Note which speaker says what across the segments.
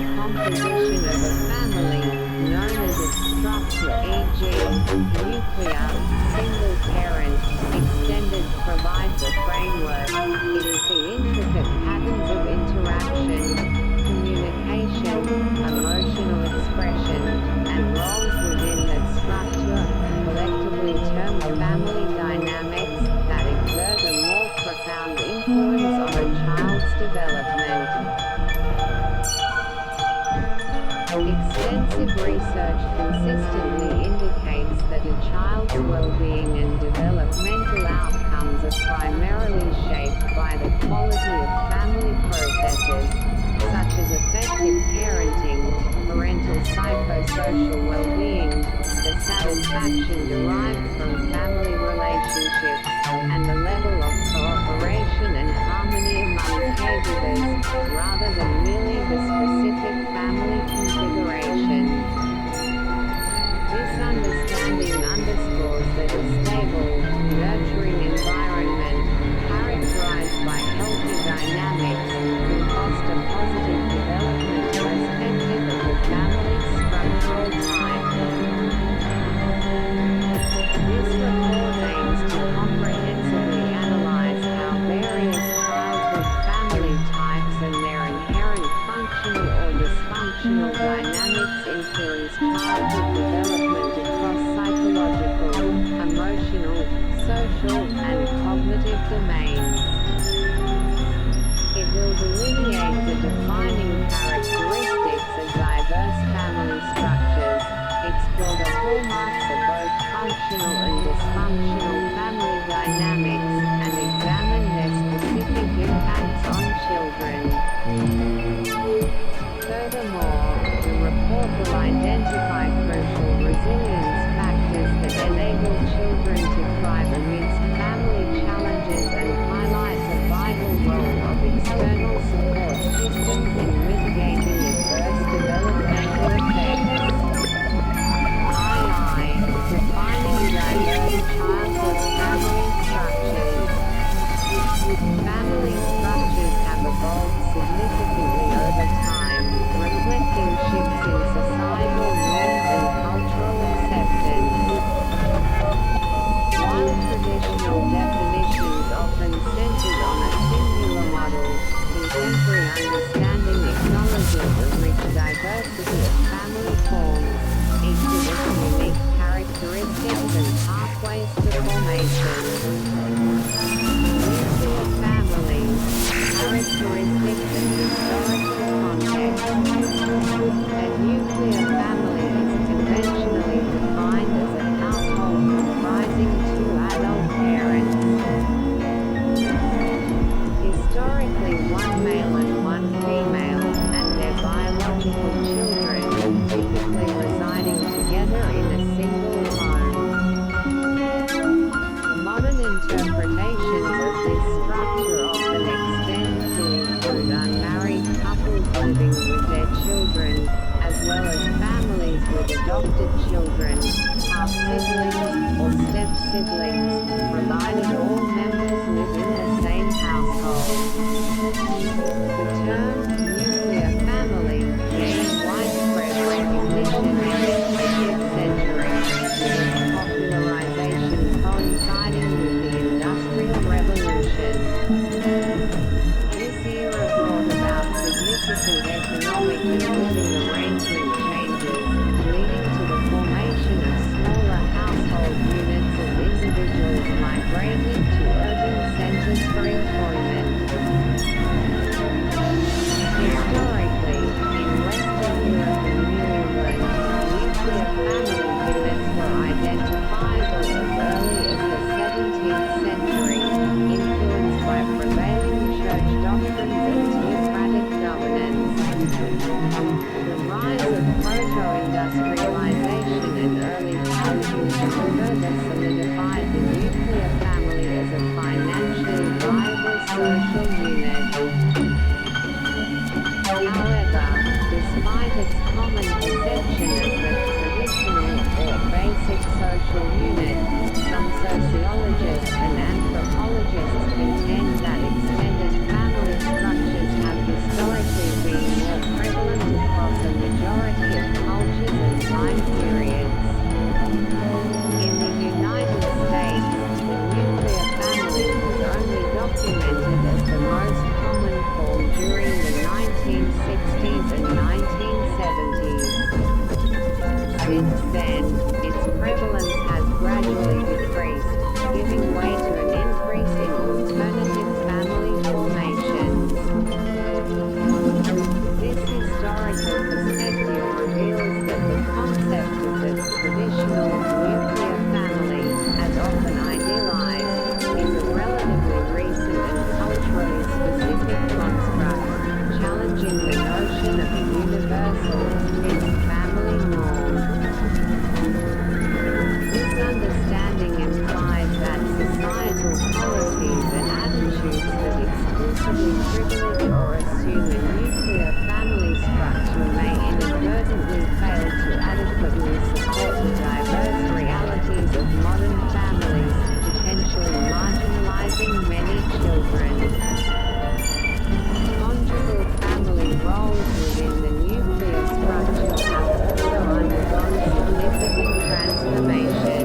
Speaker 1: the composition of a family, known as its structure, e.g., nuclear, single parent, extended, provides a framework. It is the intricate patterns of interaction, communication, emotional expression, and roles within that structure, collectively termed family dynamics, that exert a more profound influence on a child's development. Extensive research consistently indicates that a child's well-being and developmental outcomes are primarily shaped by the quality of family processes, such as effective parenting, parental psychosocial well-being, the satisfaction derived from family relationships, and the level of cooperation and harmony among caregivers, rather than merely the specific family configuration. This understanding underscores that a stable, nurturing environment, characterized by healthy dynamics, can foster positive development irrespective of the family's structural type. This report aims to comprehensively analyze how various childhood family types and their inherent functional or dysfunctional dynamics influence childhood development across psychological, emotional, social, and cognitive domains. It will delineate the defining characteristics of diverse family structures, explore the hallmarks of both functional and dysfunctional family dynamics, and examine their specific impacts on children. Furthermore, the report will identify crucial resilience factors that enable children to thrive amidst family challenges and highlight the vital role of external support systems in mitigating adverse developmental effects. Defining diverse childhood family structures. Family structures have evolved significantly over time, reflecting shifts in societal norms and cultural acceptance. While traditional definitions often centered on a singular model, contemporary understanding acknowledges a rich diversity of family forms, each with its unique characteristics and pathways to formation. Nuclear families, characteristics and historical context. A nuclear family is conventionally defined as a household comprising two adult parents. Historically, one male and one female, and their biological children, typically residing together in a single home. Modern interpretations of this structure often extend to include unmarried couples living with their children, as well as families with adopted children, half-siblings, or step-siblings, provided all members live in the same household. The term nuclear family gained widespread recognition in the 20th century, with its popularization coinciding with the Industrial Revolution. This era brought about significant economic and living arrangement changes, leading to the formation of smaller household units as individuals migrated to urban centers for employment. Historically, in Western Europe and New England, nuclear family units were identifiable as early as the 17th century, influenced by prevailing church doctrines and theocratic governance. The rise of proto-industrialization and early capitalism further solidified the nuclear family as a financially viable social unit. However, despite its common perception as the traditional or basic social unit, some sociologists and anthropologists contend that extended family structures have historically been more prevalent across then, its prevalence has gradually decreased, giving way to an increase in alternative family formations. This historical perspective reveals that the concept of the traditional nuclear family, as often idealized, is a relatively recent and culturally specific construct, challenging the notion of a universal, fixed family norm. This understanding implies that societal policies and attitudes that exclusively privilege or assume a nuclear family structure may inadvertently fail to adequately support the diverse realities of modern families, potentially marginalizing many children. Conjugal family roles within the nuclear structure have also undergone significant transformation.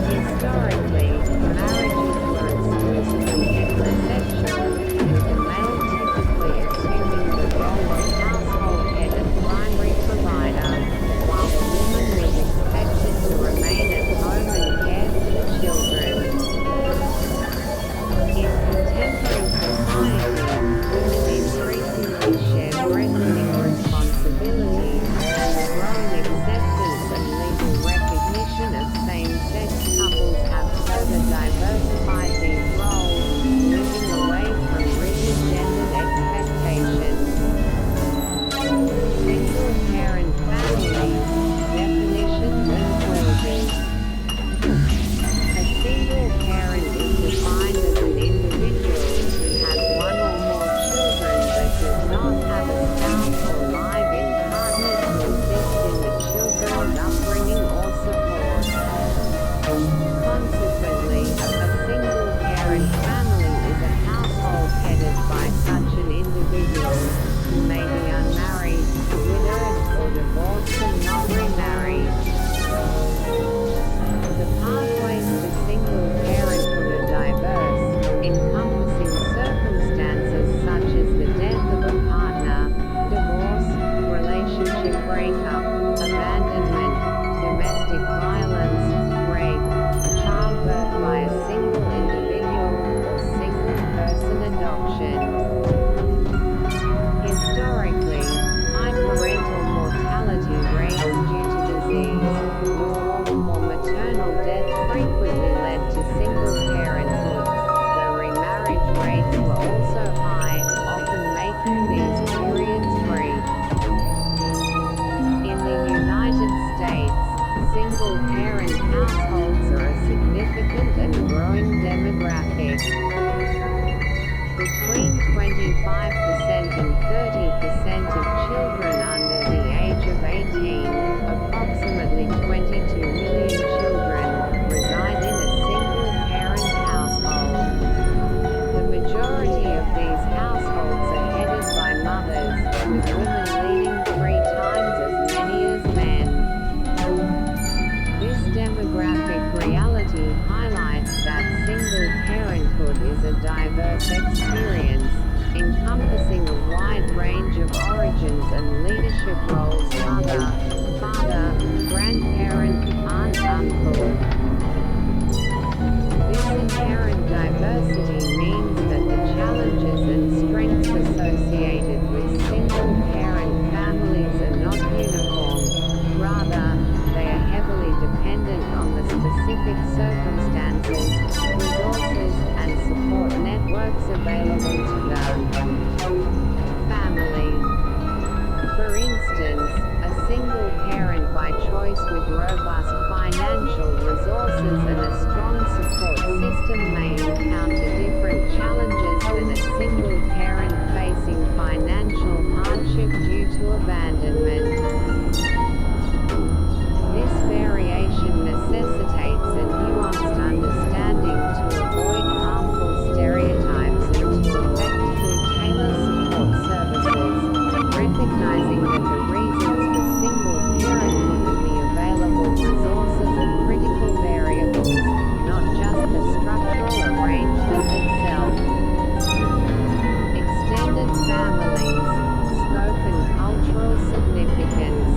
Speaker 1: Historically, marriages were exclusively heterosexual, with the male typically assuming the role of household head and primary provider, while the woman was expected to remain at home and care for the children. In contemporary society, women increasingly share breadwinning responsibilities, and the growing acceptance and legal recognition of same-sex couples have further diversified these roles, moving away from rigid gendered expectations. Single-parent families, definitions and clauses. A single parent is defined as an individual who has one or more children but does not have a spouse or live-in partner to assist in the children's upbringing or support. Consequently, a single-parent family is a household headed by such an individual, who may be unmarried, widowed, or divorced and not remarried. The pathways to single parenthood are diverse, encompassing circumstances such as the death of a partner, divorce, relationship breakup, abandonment, domestic violence, rape, childbirth by a single individual, or single-person adoption. Historically, high parental mortality rates due to disease, war, or maternal death frequently led to single parenthood, though remarriage rates were also high, often making these periods brief. In the United States, single-parent households are a significant and growing demographic. Between 25% and 30% of children under the age of 18, approximately 22 million children, reside in a single-parent household. The majority of these households are headed by mothers, with women leading 3 times as many as men. This demographic reality highlights that single parenthood is a diverse experience, encompassing a wide range of origins and leadership roles: mother, father, grandparent, aunt, uncle. This inherent diversity means that the challenges and strengths associated with single-parent families are not uniform, rather, they are heavily dependent on the specific circumstances, resources, and support networks available to the family. For instance, a single parent by choice with robust financial resources and a strong support system may encounter different challenges than a single parent facing financial hardship due to abandonment. This variation necessitates a nuanced understanding to avoid harmful stereotypes and to effectively tailor support services, recognizing that the reasons for single parenthood and the available resources are critical variables, not just the structural arrangement itself. Extended families, scope and cultural significance.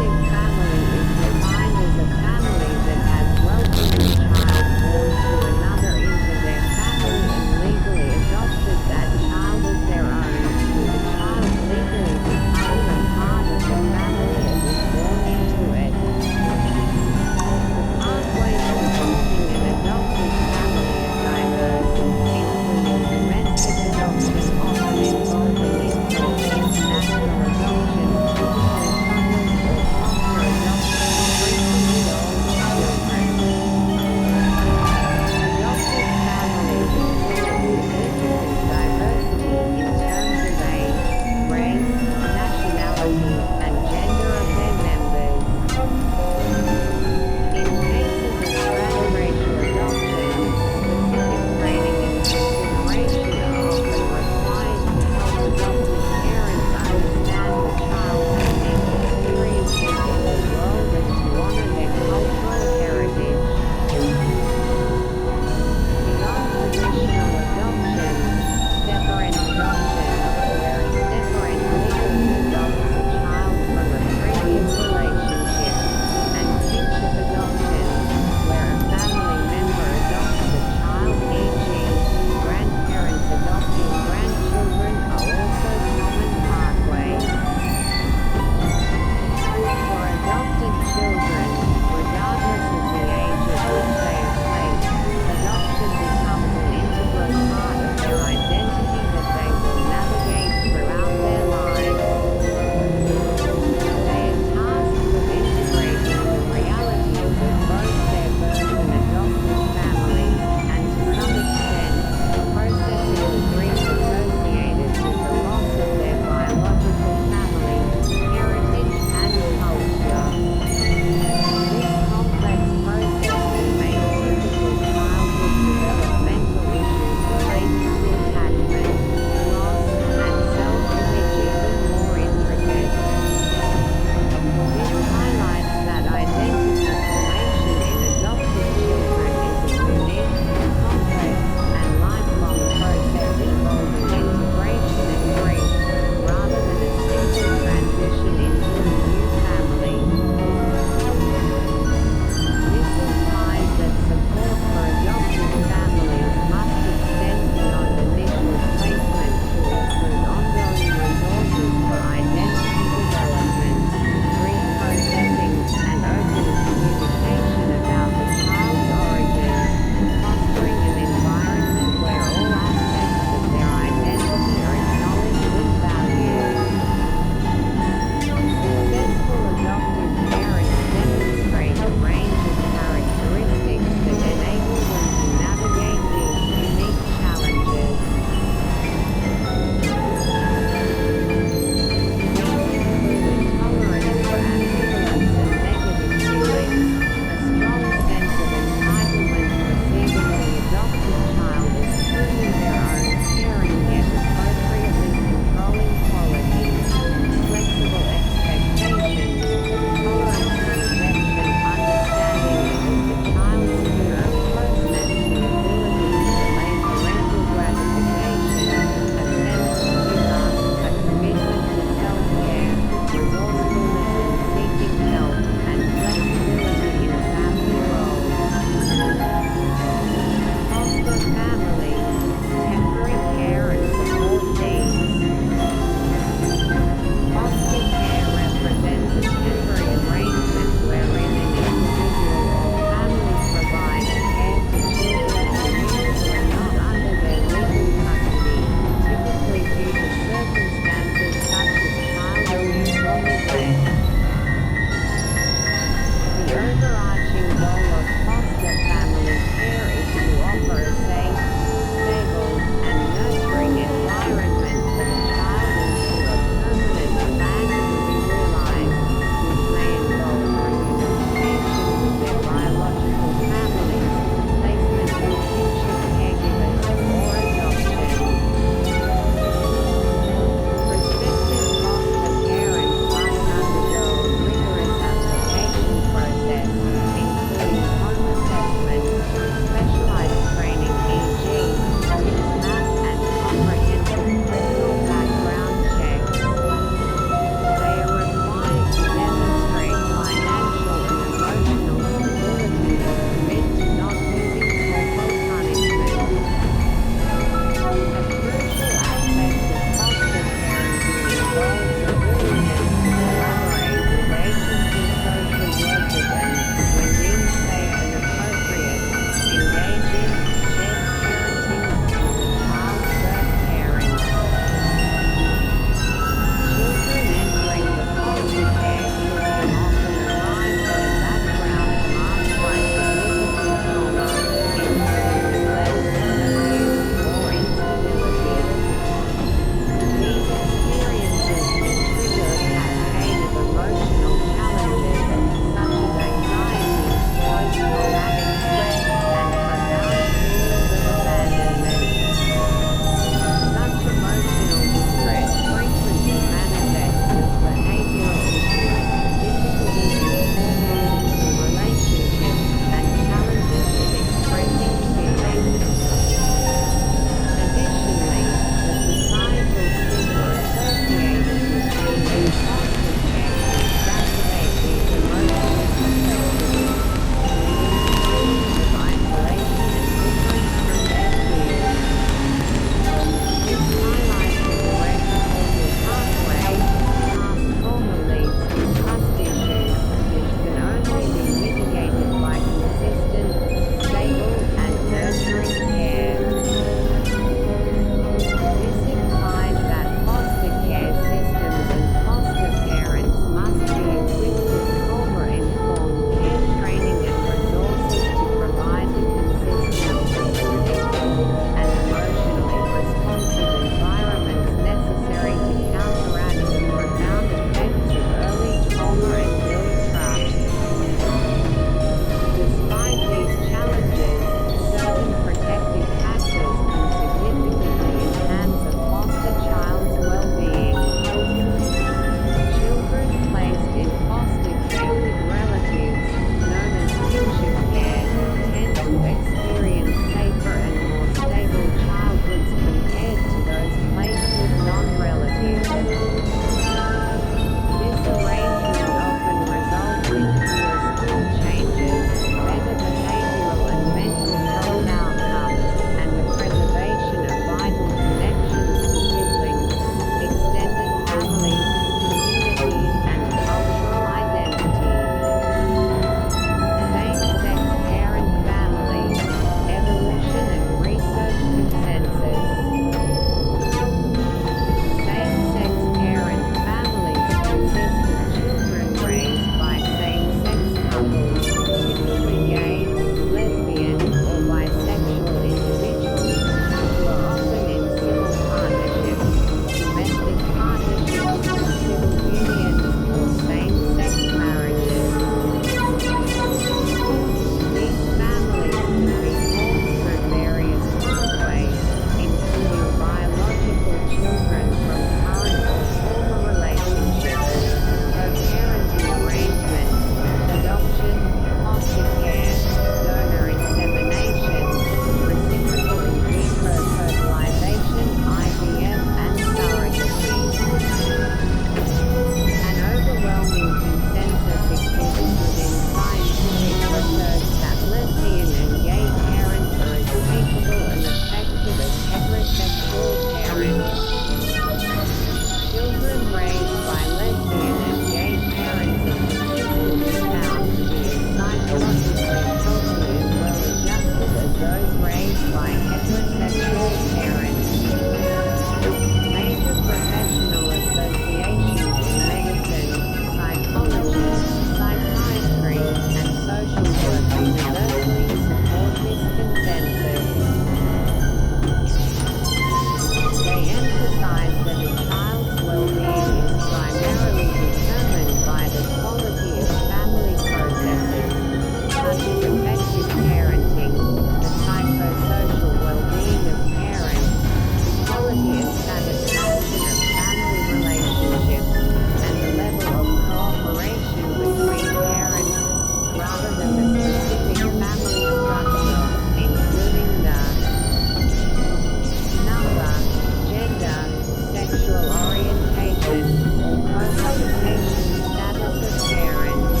Speaker 1: status or cohabitation status of parents.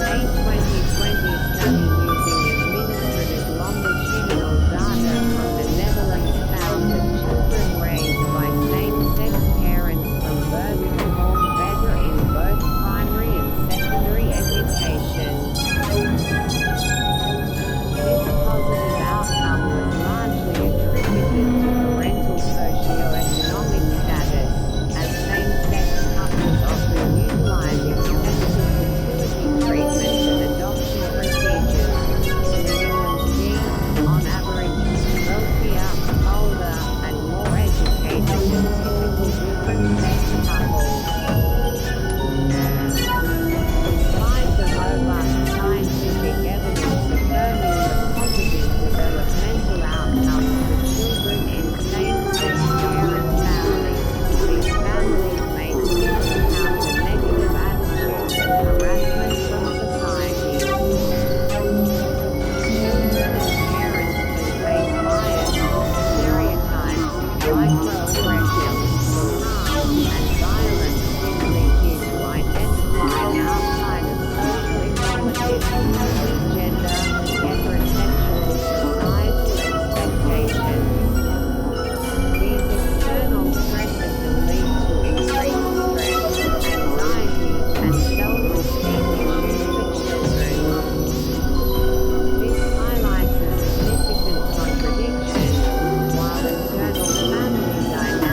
Speaker 1: A 2020 study using administrative longitudinal data from the Netherlands found that children raised by same-sex parents from birth perform better in both primary and secondary education. This positive outcome was largely attributed to parental socioeconomic status, as same-sex couples often utilize expensive fertility treatments and adoption procedures, leaving them seen, on average, wealthier, older, and more educated than typical different-sex couples. Despite the robust scientific evidence affirming the positive developmental outcomes for children in same-sex parent families, these families may still encounter negative attitudes and harassment from society. Children and parents can face bias, stereotypes, microaggressions, harm, and violence simply due to identifying outside of socially normative, gender, heterosexual societal expectations. These external stresses can lead to increased stress, anxiety, and self-esteem issues for children. This highlights a significant contradiction. While internal family dynamics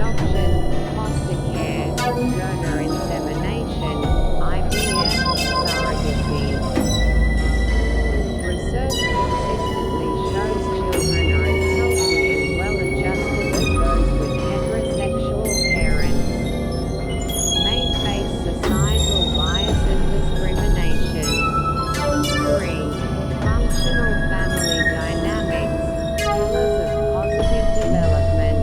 Speaker 1: adoption, foster care, donor insemination, IVF, surrogacy. Research consistently shows children are as healthy and well-adjusted as those with heterosexual parents. May face societal bias and discrimination. 3. Functional family dynamics, pillars of positive development.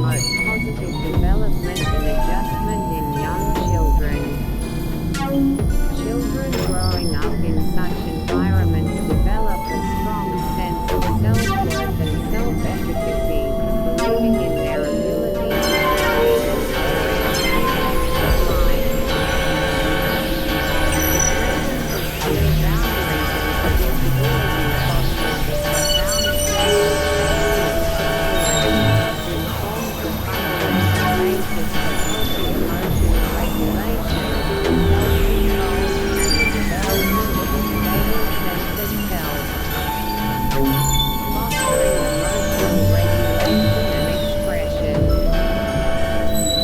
Speaker 1: promote positive development and adjustment in young children. Children growing up in such environments develop a strong sense of self-worth and self-efficacy, believing in their ability to succeed in various aspects of life. The presence of clear boundaries and predictability fosters a profound sense of safety and security, which forms the fundamental basis for healthy emotional regulation, self-control, and the development of a stable sense of self. Fostering emotional regulation and expression.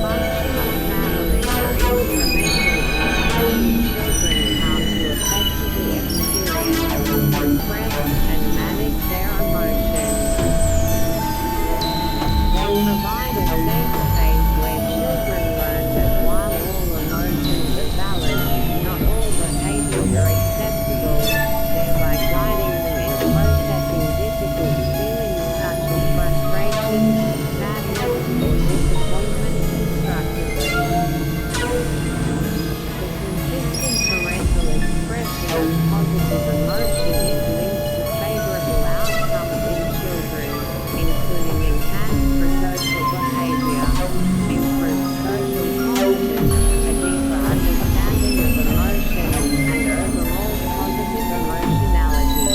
Speaker 1: Functional families are instrumental in teaching children how to effectively experience, express, and manage their emotions. They provide a safe space where children learn that while all emotions are valid, not all behaviors are acceptable, thereby guiding them in processing difficult feelings such as frustration, sadness, or disappointment constructively. The consistent parental expression of positive emotion is linked to favorable outcomes in children, including enhanced prosocial behavior, improved social competence, a deeper understanding of emotions, and overall positive emotionality.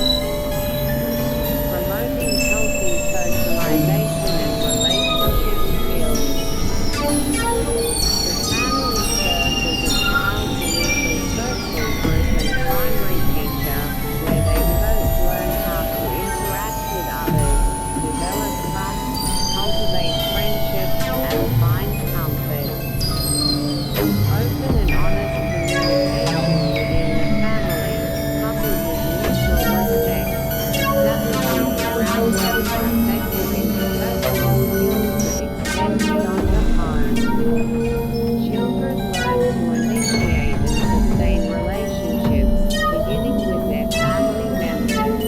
Speaker 1: Promoting healthy socialization and relationship skills. The family serves as a child's initial social group and primary teacher, where they first learn how to interact with others, develop trust, cultivate friendships, and find comfort. Open and honest communication within the family, coupled with mutual respect, establishes the groundwork for effective interpersonal skills that extend beyond the home. Children learn to initiate and sustain relationships, beginning with their family members.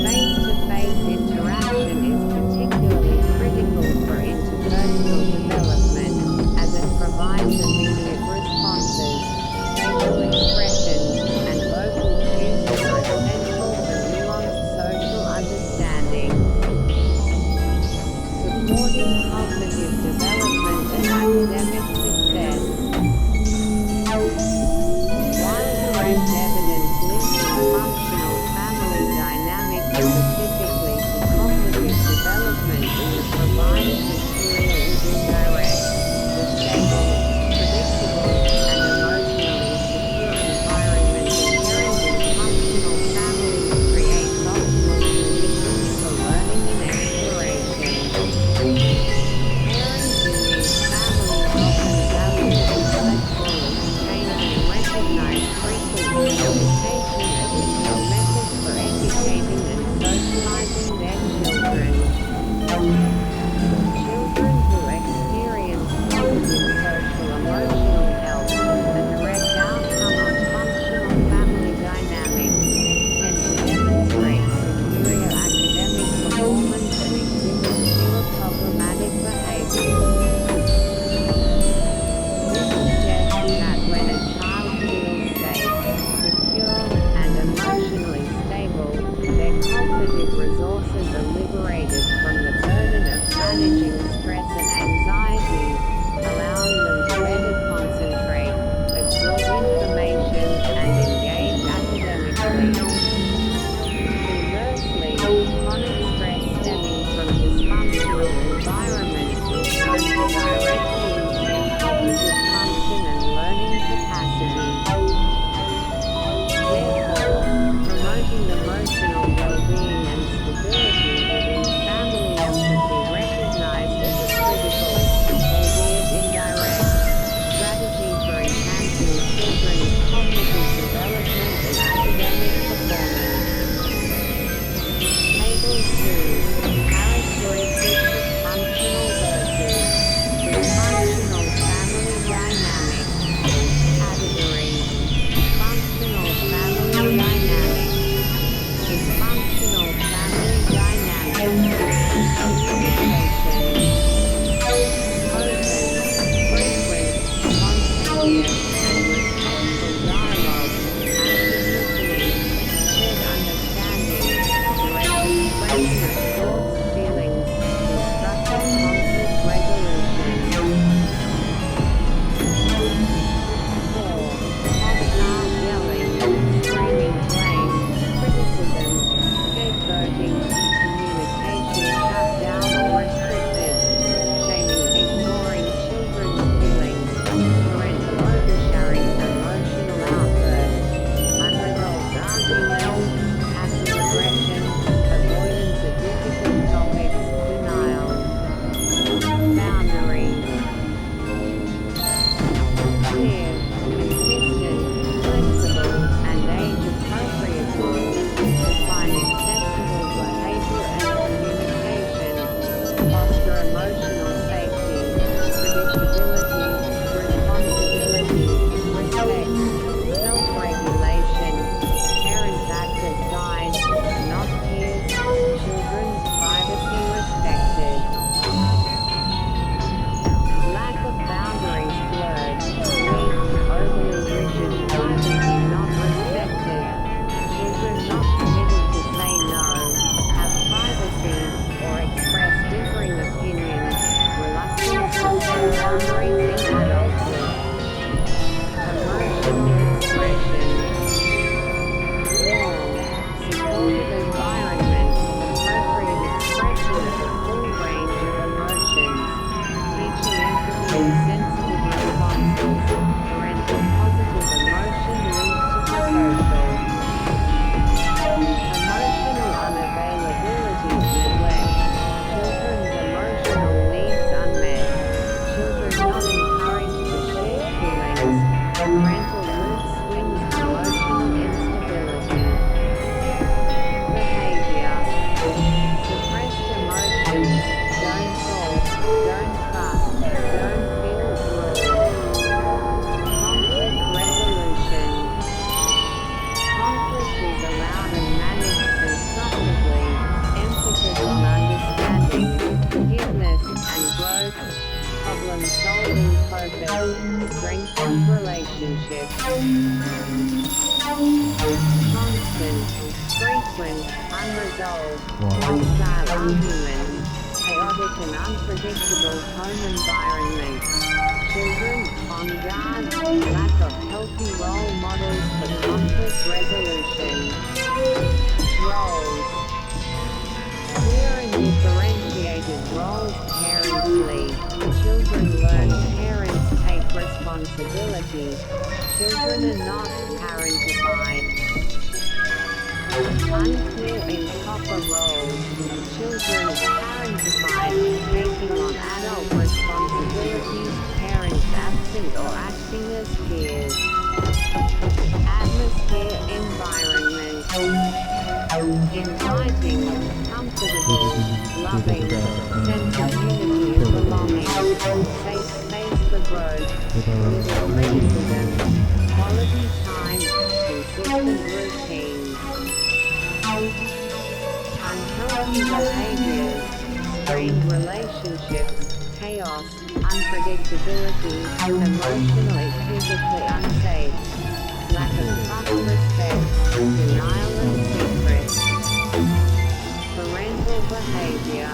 Speaker 1: Face-to-face interaction is particularly critical for interpersonal development, as it provides immediate responses, facial expressions, and vocal cues that are essential for nuanced social understanding. Supporting cognitive development and academic success. While direct evidence linking functional family dynamics specifically to cognitive development in the provided material is indirect, the stable, predictable, and emotionally secure environment inherent in functional families creates optimal conditions for learning and exploration. Parents abilities, responsibility, respect, self-regulation. Parents act as guides, not peers. Children's privacy respected. Lack of boundaries blurred. Weak, overly rigid privacy not respected. Children not permitted to say no, have privacy, or express differing opinions. Reluctance to set boundaries in adulthood. Emotional expression. Warm, supportive environment, appropriate expression of the full range of emotions. Teaching empathy and sensitive responses. Parental positive emotion linked to the social. Emotional unavailability, neglect. Children's emotional needs unmet. Children not encouraged to share feelings. Parental mood swings, emotional instability. Behavior. Suppressed emotions, don't talk, don't trust, don't feel rule. Conflict resolution. Conflict is allowed and managed constructively, emphasis on understanding, forgiveness, and growth. Problem-solving focus, strengthens relationships. Constant, frequent, unresolved, hostile arguments, chaotic and unpredictable home environment. Children, on guard, lack of healthy role models for conflict resolution. Roles. Clear and differentiated roles parents lead. Children learn parents take responsibility. Children are not parentified. Unclear improper roles. Children parentified, taking on adult responsibilities, parents absent or acting as peers. Atmosphere environment. Inviting, comfortable, loving, sense of unity and belonging, safe space for growth, little criticism, quality time, consistent routines. Unhealthy behaviors, strained relationships, chaos, unpredictability, emotionally, physically unsafe, lack of proper respect, denial and secret. Parental behavior.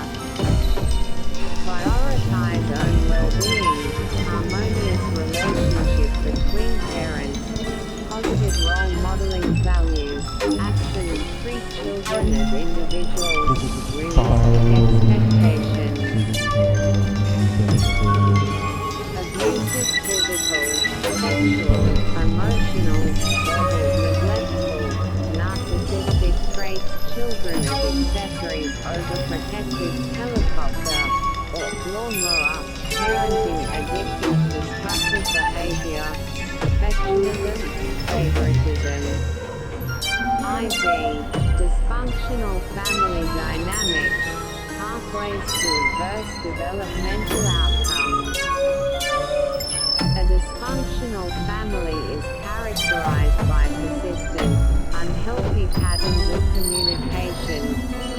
Speaker 1: Prioritize own well-being, harmonious relationship between parents, positive role modeling values, action and treat children as individuals, realistic expectations. Abusive physical, sexual, emotional, verbal, neglectful, narcissistic traits. Children as accessories, overprotective, helicopter, or lawnmower. Parenting addictive, destructive behavior, perfectionism, favoritism. IV, dysfunctional family dynamics, pathways to adverse developmental outcomes. A dysfunctional family is characterized by persistent, unhealthy patterns of communication,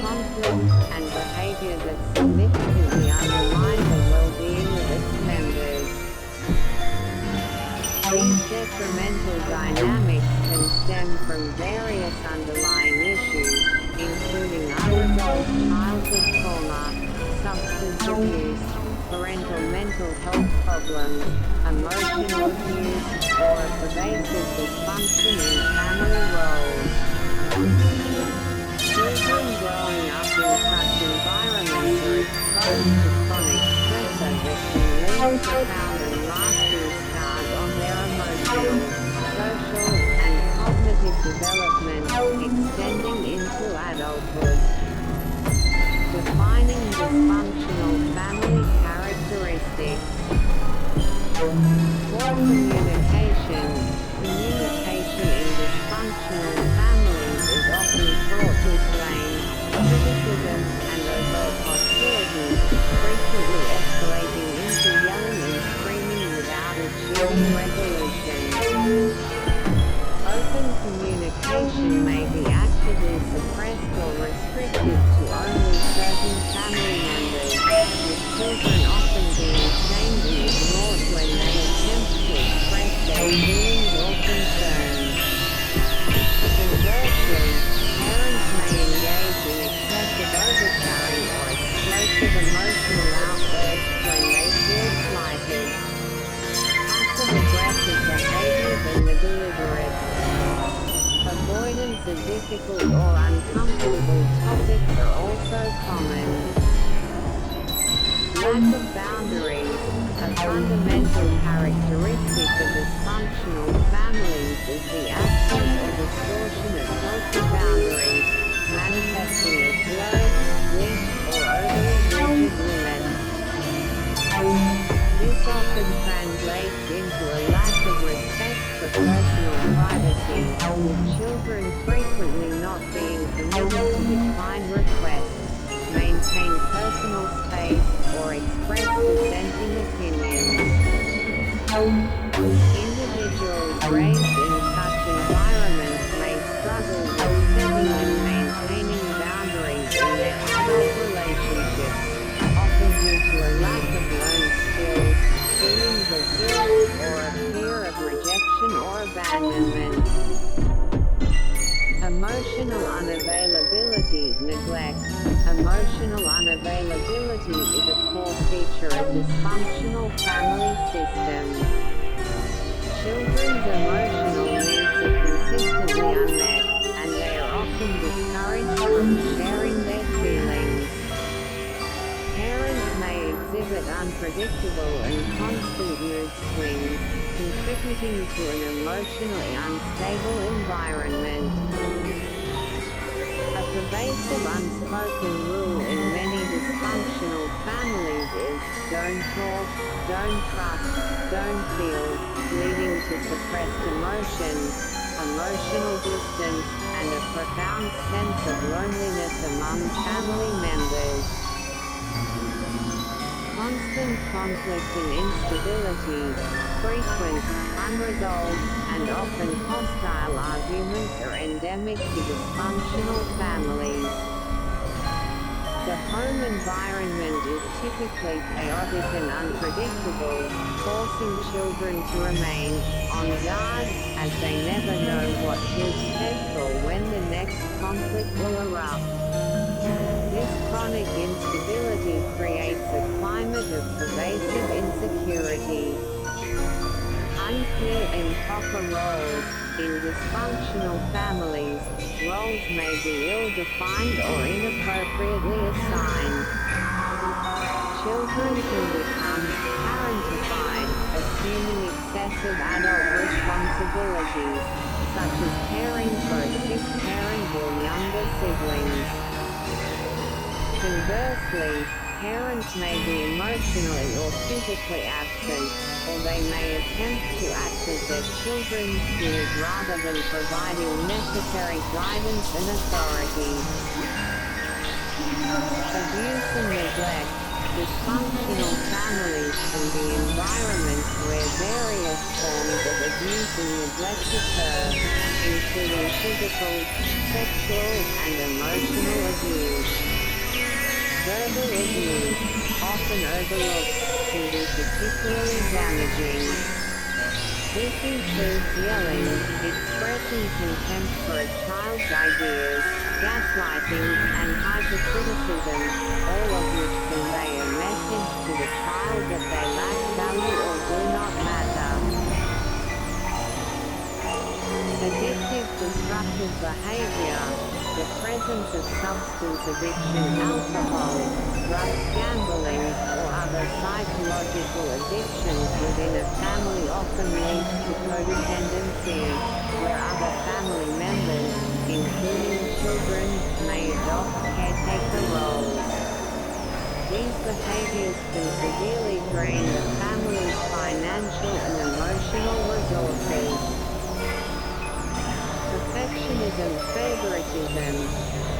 Speaker 1: conflict, and behavior that significantly undermine the well-being of its members. These detrimental dynamics can stem from various underlying issues, including unresolved childhood trauma, substance abuse, parental mental health problems, emotional abuse, or a pervasive dysfunction in family roles. Children growing up in such environments are exposed to chronic stressor that can leave profound and lasting scars on their emotional, social, and cognitive development, extending into adulthood. Defining dysfunctional family characteristics. Poor communication. Communication in dysfunctional families is often fraught with blame, criticism, and overt hostility, frequently escalating into yelling and screaming. self-regulation. Open communication may be actively suppressed or restricted to only certain family members, with children often being shamed and ignored when they attempt to express their feelings or concerns. Conversely, parents may engage in excessive oversharing or explosive emotional outbursts when they feel slighted. Passive-aggressive behaviors and the deliberate avoidance of difficult or uncomfortable topics are also common. Lack of boundaries. A fundamental characteristic of dysfunctional families is the absence or distortion of healthy boundaries, manifesting as blurred, weak, or overly rigid limits. This often translates into a lack of respect for personal privacy, with children frequently not being permitted to decline requests, maintain personal space, or express dissenting opinions. Individuals raised in such environments may struggle with setting and maintaining boundaries in their adult relationships, often due to a lack of learned skills, feelings of guilt, or a fear of rejection or abandonment. Emotional unavailability, neglect. Emotional unavailability is a core feature of dysfunctional family systems. Children's emotional needs are consistently unmet, and they are often discouraged from sharing their feelings. Parents may exhibit unpredictable and constant mood swings, contributing to an emotionally unstable environment. A pervasive unspoken rule in many dysfunctional families is, don't talk, don't trust, don't feel, leading to suppressed emotions, emotional distance, and a profound sense of loneliness among family members. Constant conflict and instability, frequent, unresolved, and often hostile arguments are endemic to dysfunctional families. The home environment is typically chaotic and unpredictable, forcing children to remain on guard, as they never know what to expect or when the next conflict will erupt. This chronic instability creates a climate of pervasive insecurity. Unclear improper roles. In dysfunctional families, roles may be ill-defined or inappropriately assigned. Children can become parentified, assuming excessive adult responsibilities, such as caring for a sick parent or younger siblings. Conversely, parents may be emotionally or physically absent, or they may attempt to act as their children's peers rather than providing necessary guidance and authority. Abuse and neglect. Dysfunctional families can be environments where various forms of abuse and neglect occur, including physical, sexual, and emotional abuse. Verbal abuse, often overlooked, can be particularly damaging. This includes yelling, expressing contempt for a child's ideas, gaslighting, and hypercriticism, all of which convey a message to the child that they lack value or do not matter. Addictive destructive behavior. The presence of substance addiction, alcohol, drugs, gambling, or other psychological addictions within a family often leads to codependency, where other family members, including children, may adopt caretaker roles. These behaviors can severely drain the family's financial and emotional resources. Perfectionism, favoritism.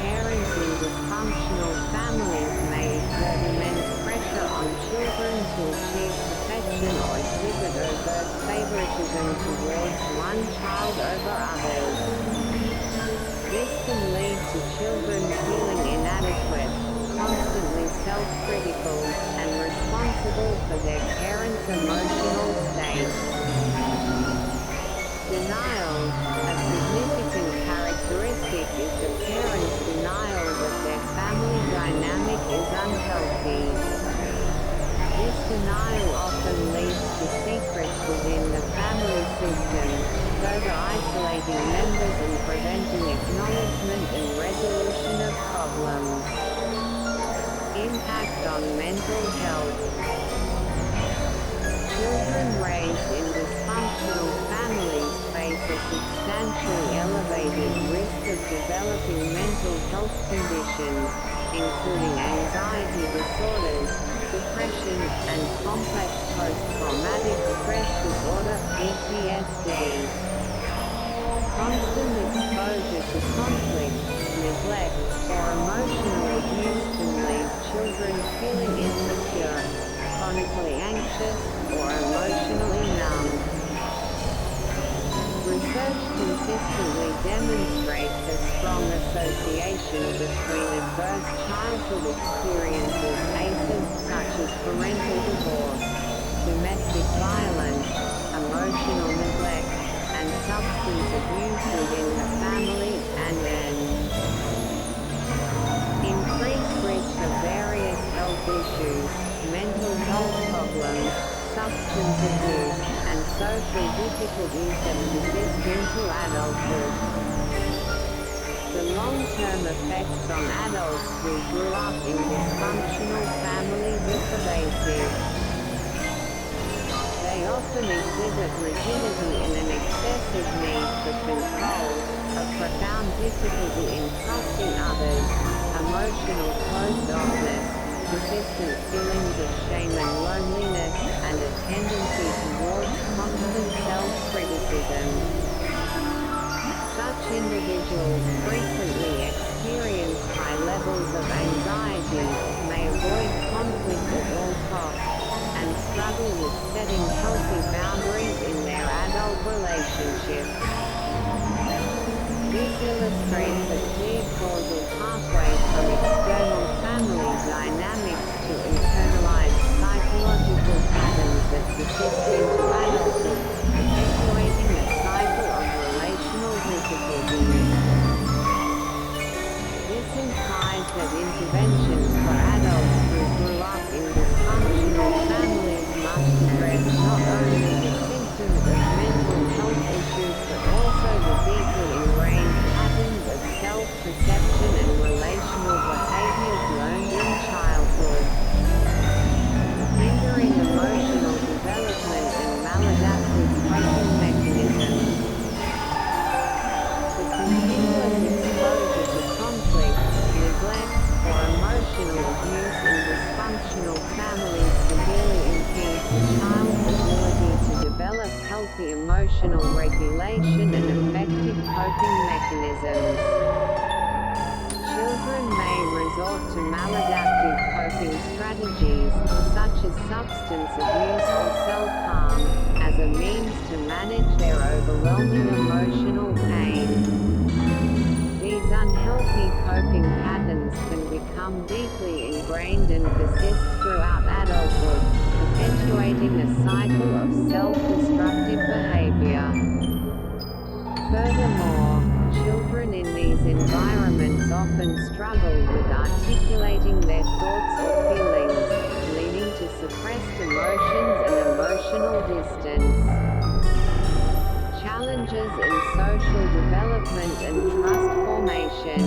Speaker 1: Parents in dysfunctional families may exert immense pressure on children to achieve perfection or exhibit implicit overt favoritism towards one child over others. This can lead to children feeling inadequate, constantly self-critical, and responsible for their parents' emotional state. Denial. A significant characteristic is the parent's denial that their family dynamic is unhealthy. This denial often leads to secrets within the family system, further isolating members and preventing acknowledgement and resolution of problems. Impact on mental health. Children raised in dysfunctional families face a substantially elevated risk of developing mental health conditions, including anxiety disorders, depression, and complex post-traumatic stress disorder (PTSD). Constant exposure to conflict, neglect, or emotional abuse can leave children feeling insecure, chronically anxious, or emotionally numb. Research consistently demonstrates a strong association between adverse childhood experiences (ACEs) such as parental divorce, domestic violence, emotional neglect, and substance abuse within the family, and an increased risk of various health issues, mental health problems, substance abuse, and social difficulties that persist into adulthood. The long-term effects on adults who grew up in dysfunctional families are pervasive. They often exhibit rigidity and an excessive need for control, a profound difficulty in trusting others, emotional closed-offness, persistent feelings of shame and loneliness, and a tendency towards constant self-criticism. Such individuals frequently experience high levels of anxiety, may avoid conflict at all costs, and struggle with setting healthy boundaries in their adult relationships. This illustrates a clear causal pathway from external family dynamics to internalized psychological patterns that persist into adulthood, perpetuating a cycle of relational difficulties. This implies that interventions for adults who grew up in dysfunctional families must address not only the symptoms of mental health issues but also the deeply ingrained patterns of self-perception and relational behaviors learned in childhood. Hindering emotional development and maladaptive coping mechanisms. The continuous exposure to conflict, neglect, or emotional abuse in dysfunctional families severely impedes the child's ability to develop healthy emotional regulation and effective coping mechanisms. Children may resort to maladaptive coping strategies, such as substance abuse or self-harm, as a means to manage their overwhelming emotional pain. These unhealthy coping patterns can become deeply ingrained and persist throughout adulthood, perpetuating a cycle of self-destructive behavior. Furthermore, children in these environments often struggle with articulating their thoughts or feelings, leading to suppressed emotions and emotional distance. Challenges in social development and trust formation.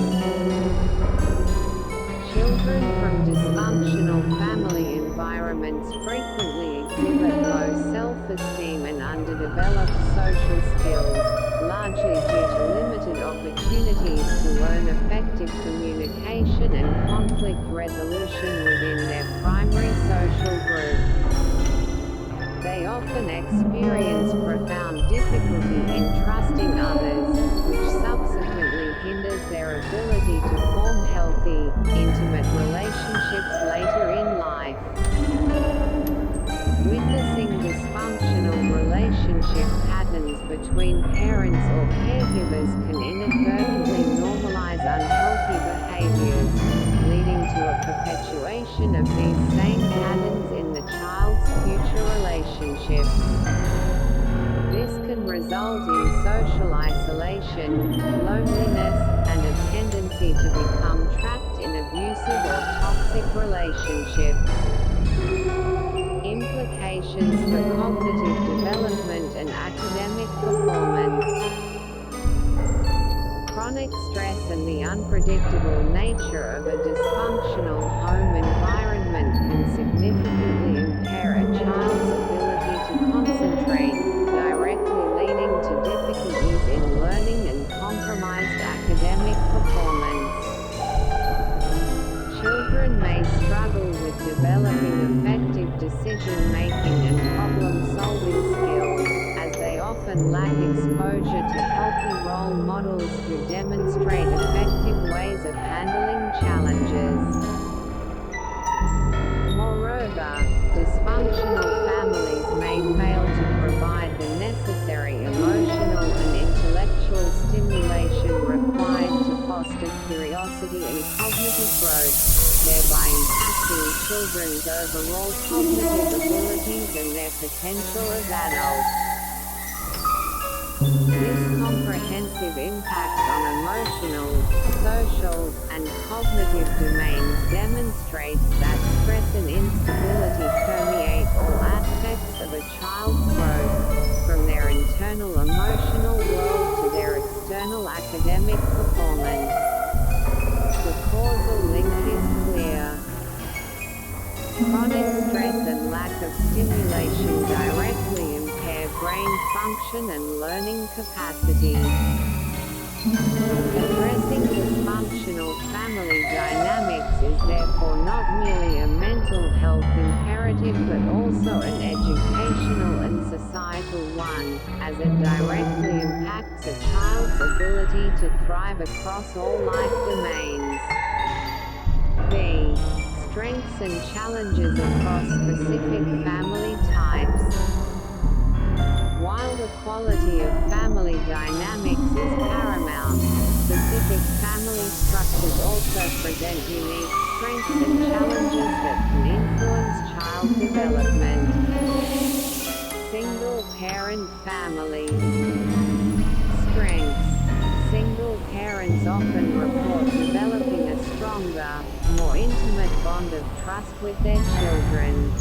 Speaker 1: Children from dysfunctional family environments frequently exhibit low self-esteem and underdeveloped social skills, largely due to limited opportunities to learn effective communication and conflict resolution within their primary social group. They often experience profound difficulty in trusting others, which subsequently hinders their ability to form healthy, intimate relationships later in life. Witnessing dysfunctional relationship patterns between parents or caregivers can inadvertently normalize unhealthy behaviors, leading to a perpetuation of these same patterns in the child's future relationships. This can result in social isolation, loneliness, and a tendency to become trapped in abusive or toxic relationships. Implications for cognitive development and academic performance. Chronic stress and the unpredictable nature of a dysfunctional home environment can significantly impair a child's ability to concentrate, directly leading to difficulties in learning and compromised academic performance. Children may struggle with developing effective decision-making and problem-solving skills, as they often lack exposure to healthy role models who demonstrate effective ways of handling challenges. Moreover, dysfunctional families may fail to provide the necessary emotional and intellectual stimulation required to foster curiosity and cognitive growth, thereby impacting children's overall cognitive abilities and their potential as adults. This comprehensive impact on emotional, social, and cognitive domains demonstrates that stress and instability permeate all aspects of a child's growth, from their internal emotional world to their external academic performance. The causal link is clear. Chronic stress and lack of stimulation directly impair brain function and learning capacity. Addressing dysfunctional family dynamics is therefore not merely a mental health imperative but also an educational and societal one, as it directly impacts a child's ability to thrive across all life domains. B. Strengths and challenges across specific family types. While the quality of family dynamics is paramount, specific family structures also present unique strengths and challenges that can influence child development. Single-parent families. Strengths. Single parents often report developing a stronger, more intimate bond of trust with their children.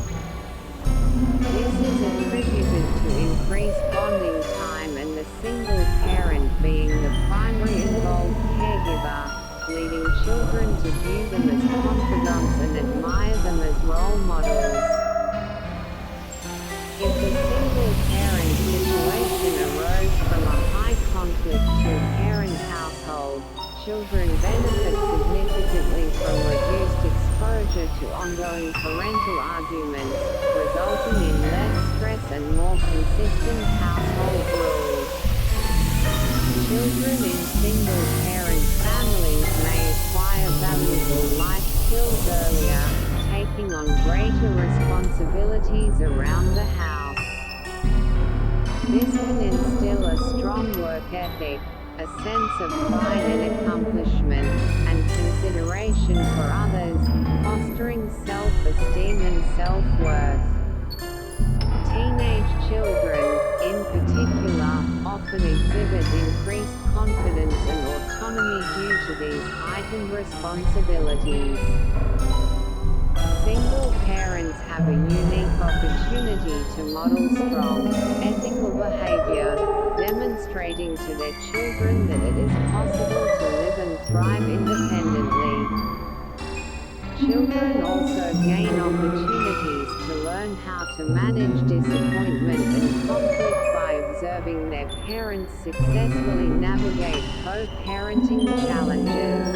Speaker 1: This is attributed to increased bonding time and the single parent being the primary involved caregiver, leading children to view them as confidants and admire them as role models. If a single-parent situation arose from a high-conflict two-parent household, children benefit significantly from reduced exposure to ongoing parental arguments, resulting in less stress and more consistent household rules. Children in single-parent families may acquire valuable life skills earlier, taking on greater responsibilities around the house. This can instill a strong work ethic, a sense of pride and accomplishment, and consideration for others, fostering self-esteem and self-worth. Teenage children, in particular, often exhibit increased confidence and autonomy due to these heightened responsibilities. Single parents have a unique opportunity to model strong, ethical behavior, demonstrating to their children that it is possible to live and thrive independently. Children also gain opportunities to learn how to manage disappointment and conflict by observing their parents successfully navigate co-parenting challenges.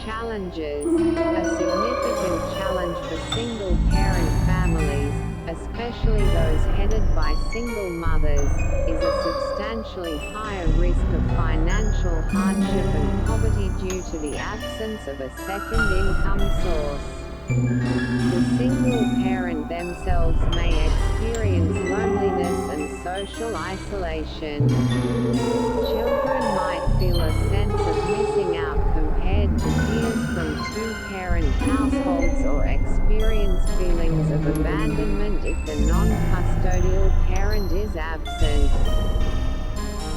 Speaker 1: Challenges. A significant challenge for single-parent families, especially those headed by single mothers, is a substantially higher risk of financial hardship and poverty due to the absence of a second income source. The single parent themselves may experience experience loneliness and social isolation. Children might feel a sense of missing out compared to peers from two-parent households or experience feelings of abandonment if the non-custodial parent is absent.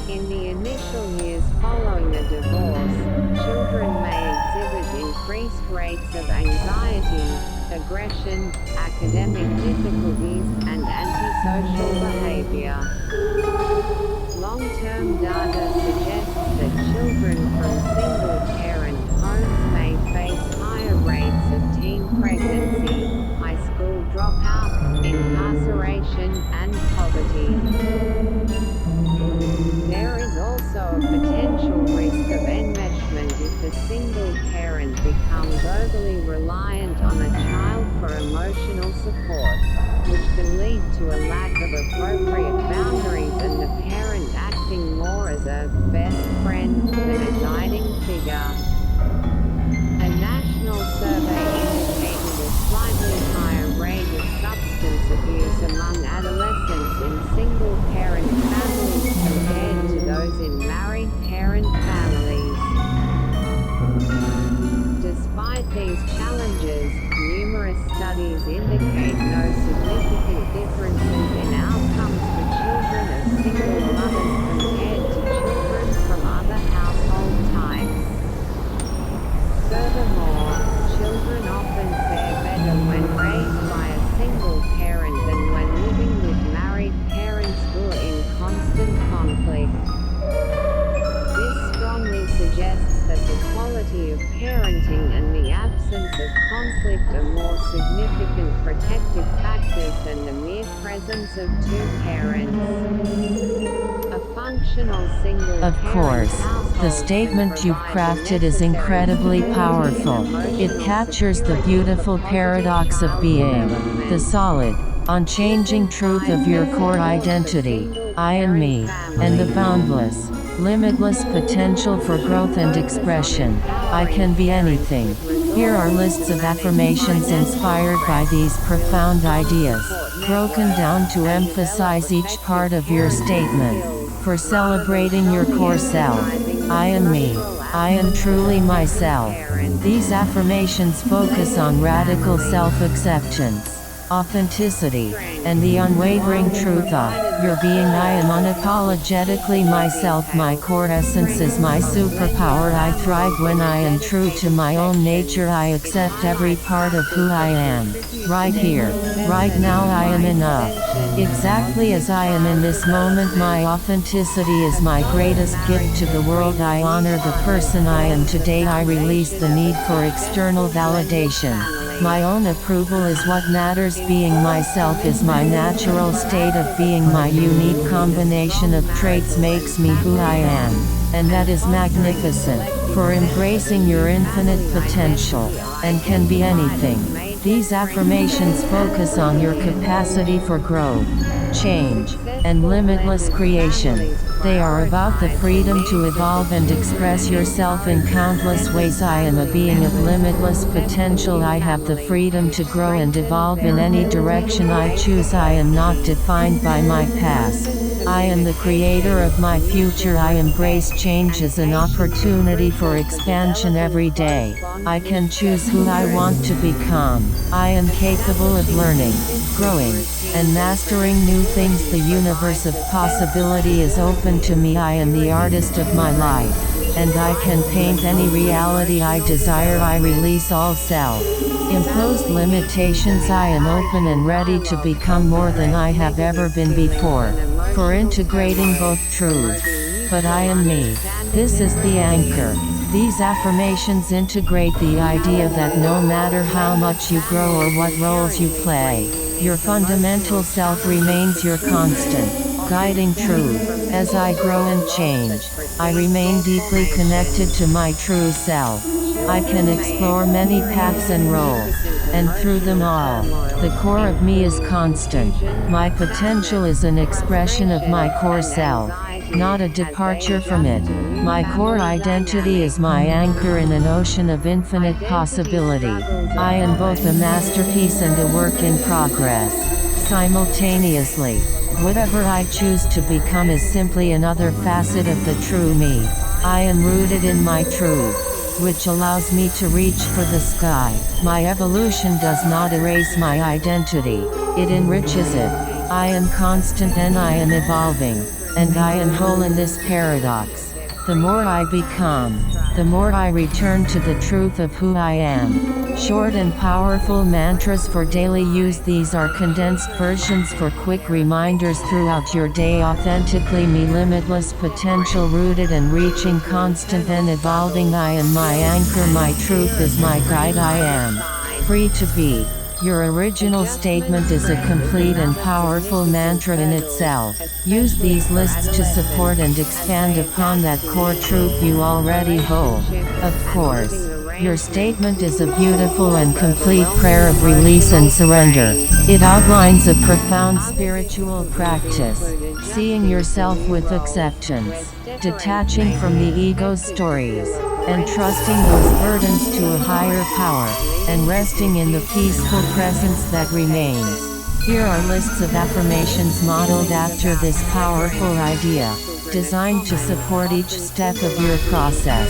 Speaker 1: In the initial years following a divorce, children may exhibit increased rates of anxiety, aggression, academic difficulties, and antisocial behavior. Long-term data suggests that children from single-parent homes may face higher rates of teen pregnancy, high school dropout, incarceration, and poverty. There is also a potential risk of enmeshment if a single parent becomes overly reliant on a child for emotional support, which can lead to a lack of appropriate boundaries and the parent acting more as a best friend than a guiding figure. A national survey indicated a slightly higher rate of substance abuse among adolescents in single-parent families compared to those in married parent families. Despite these challenges, numerous studies indicate no significant differences in outcomes for children of single mothers compared to children from other household types. Furthermore, children often fare better when raised by a single parent than when living with married parents who are in constant conflict. This strongly suggests that the quality of parenting and the absence of conflict are more significant protective factors than the mere presence of two parents. A functional single
Speaker 2: Of course,
Speaker 1: household
Speaker 2: the statement you've
Speaker 1: can provide
Speaker 2: crafted
Speaker 1: the
Speaker 2: is
Speaker 1: necessary
Speaker 2: incredibly
Speaker 1: stability and
Speaker 2: powerful. It
Speaker 1: emotional
Speaker 2: captures the
Speaker 1: security
Speaker 2: beautiful
Speaker 1: for
Speaker 2: paradox
Speaker 1: positive
Speaker 2: of
Speaker 1: child
Speaker 2: being,
Speaker 1: development.
Speaker 2: the solid, unchanging truth of your core identity, I and me, and the boundless, limitless potential for growth and expression. I can be anything. Here are lists of affirmations inspired by these profound ideas, broken down to emphasize each part of your statement. For celebrating your core self. I am me. I am truly myself. These affirmations focus on radical self-acceptance, authenticity, and the unwavering truth of your being. I am unapologetically myself. My core essence is my superpower. I thrive when I am true to my own nature. I accept every part of who I am. Right here, right now I am enough. Exactly as I am in this moment. My authenticity is my greatest gift to the world. I honor the person I am today. I release the need for external validation. My own approval is what matters. Being myself is my natural state of being. My unique combination of traits makes me who I am, and that is magnificent. For embracing your infinite potential, and can be anything. These affirmations focus on your capacity for growth, change, and limitless creation. They are about the freedom to evolve and express yourself in countless ways. I am a being of limitless potential. I have the freedom to grow and evolve in any direction I choose. I am not defined by my past. I am the creator of my future. I embrace change as an opportunity for expansion every day. I can choose who I want to become. I am capable of learning, growing, and mastering new things. The universe of possibility is open to me. I am the artist of my life, and I can paint any reality I desire. I release all self-imposed limitations. I am open and ready to become more than I have ever been before. For integrating both truths. But I am me. This is the anchor. These affirmations integrate the idea that no matter how much you grow or what roles you play, your fundamental self remains your constant, guiding truth. As I grow and change, I remain deeply connected to my true self. I can explore many paths and roles, and through them all, the core of me is constant. My potential is an expression of my core self, not a departure from it. My core identity is my anchor in an ocean of infinite possibility. I am both a masterpiece and a work in progress. simultaneously. Whatever I choose to become is simply another facet of the true me. I am rooted in my truth, which allows me to reach for the sky. My evolution does not erase my identity, it enriches it. I am constant and I am evolving, and I am whole in this paradox. The more I become, the more I return to the truth of who I am. Short and powerful mantras for daily use. These are condensed versions for quick reminders throughout your day. Authentically me, limitless potential, rooted and reaching, constant and evolving. I am my anchor, my truth is my guide. I am free to be. Your original statement is a complete and powerful mantra in itself. Use these lists to support and expand upon that core truth you already hold. Of course, your statement is a beautiful and complete prayer of release and surrender. It outlines a profound spiritual practice, seeing yourself with acceptance, detaching from the ego's stories, and trusting those burdens to a higher power, and resting in the peaceful presence that remains. Here are lists of affirmations modeled after this powerful idea, designed to support each step of your process.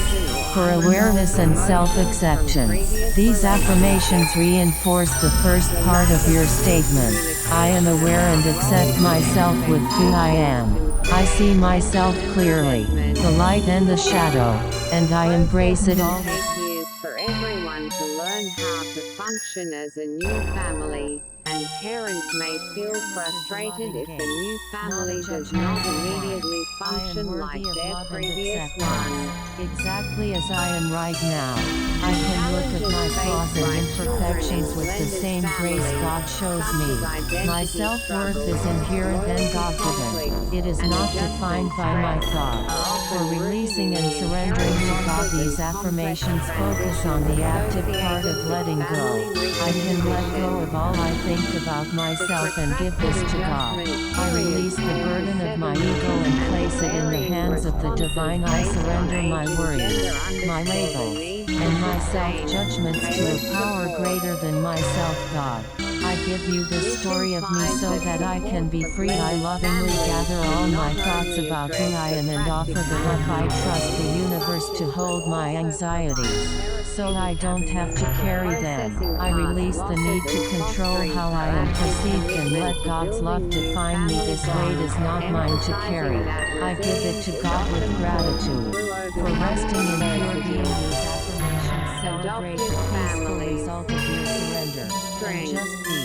Speaker 2: For awareness and self-acceptance, these affirmations reinforce the first part of your statement. I am aware and accept myself with who I am. I see myself clearly, the light and the shadow, and I embrace it all.
Speaker 1: Years for everyone to learn how to function as a new family, and parents may feel frustrated if the new family does not immediately function like their previous one.
Speaker 2: Exactly as I am right now. I can look at my flaws and imperfections with the same grace God shows me. My self-worth is inherent and God-given. It is not defined by my thoughts. For releasing and surrendering to God, these affirmations focus on the active part of letting go. I can let go of all I think about myself and give this to God. I release the burden of my ego and place it in the hands of the divine. I surrender my worries, my labels, and my self-judgments to a power greater than myself, God. I give you this story of me so that I can be free. I lovingly gather all my thoughts about who I am and offer them up. I trust the universe to hold my anxieties, so I don't have to carry them. I release the need to control how I am perceived and let God's love define me. This weight is not mine to carry. I give it to God with gratitude for resting in pure being. These affirmations celebrate the peaceful result of your surrender. And just be.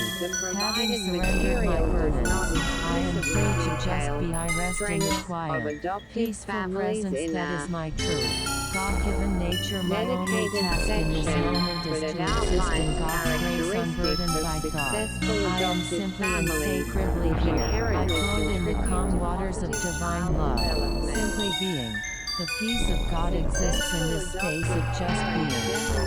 Speaker 2: Having surrendered my burdens, I am free to just be. I rest in the quiet, peaceful presence that is my truth. God-given nature. My only task in this moment is to exist in God's grace, unburdened by thought. I am simply and sacredly here. I float in the calm waters of divine love, simply being. The peace of God exists in this space of just being.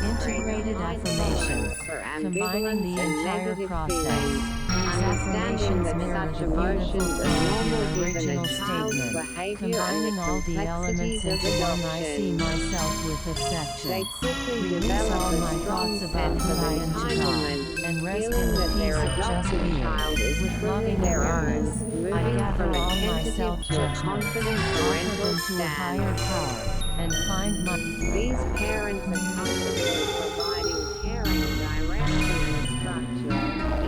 Speaker 2: Integrated affirmations, combining the entire process. These affirmations mirror the beautiful flow of your original statement, combining all the elements into one. I see myself with acceptance. Release all my thoughts about who I am to God, and rest in the peace of just being. With loving awareness, I gather all my self-judgments, offer them to a higher power, and find my.
Speaker 1: These parents are comfortable providing caring direction and structure,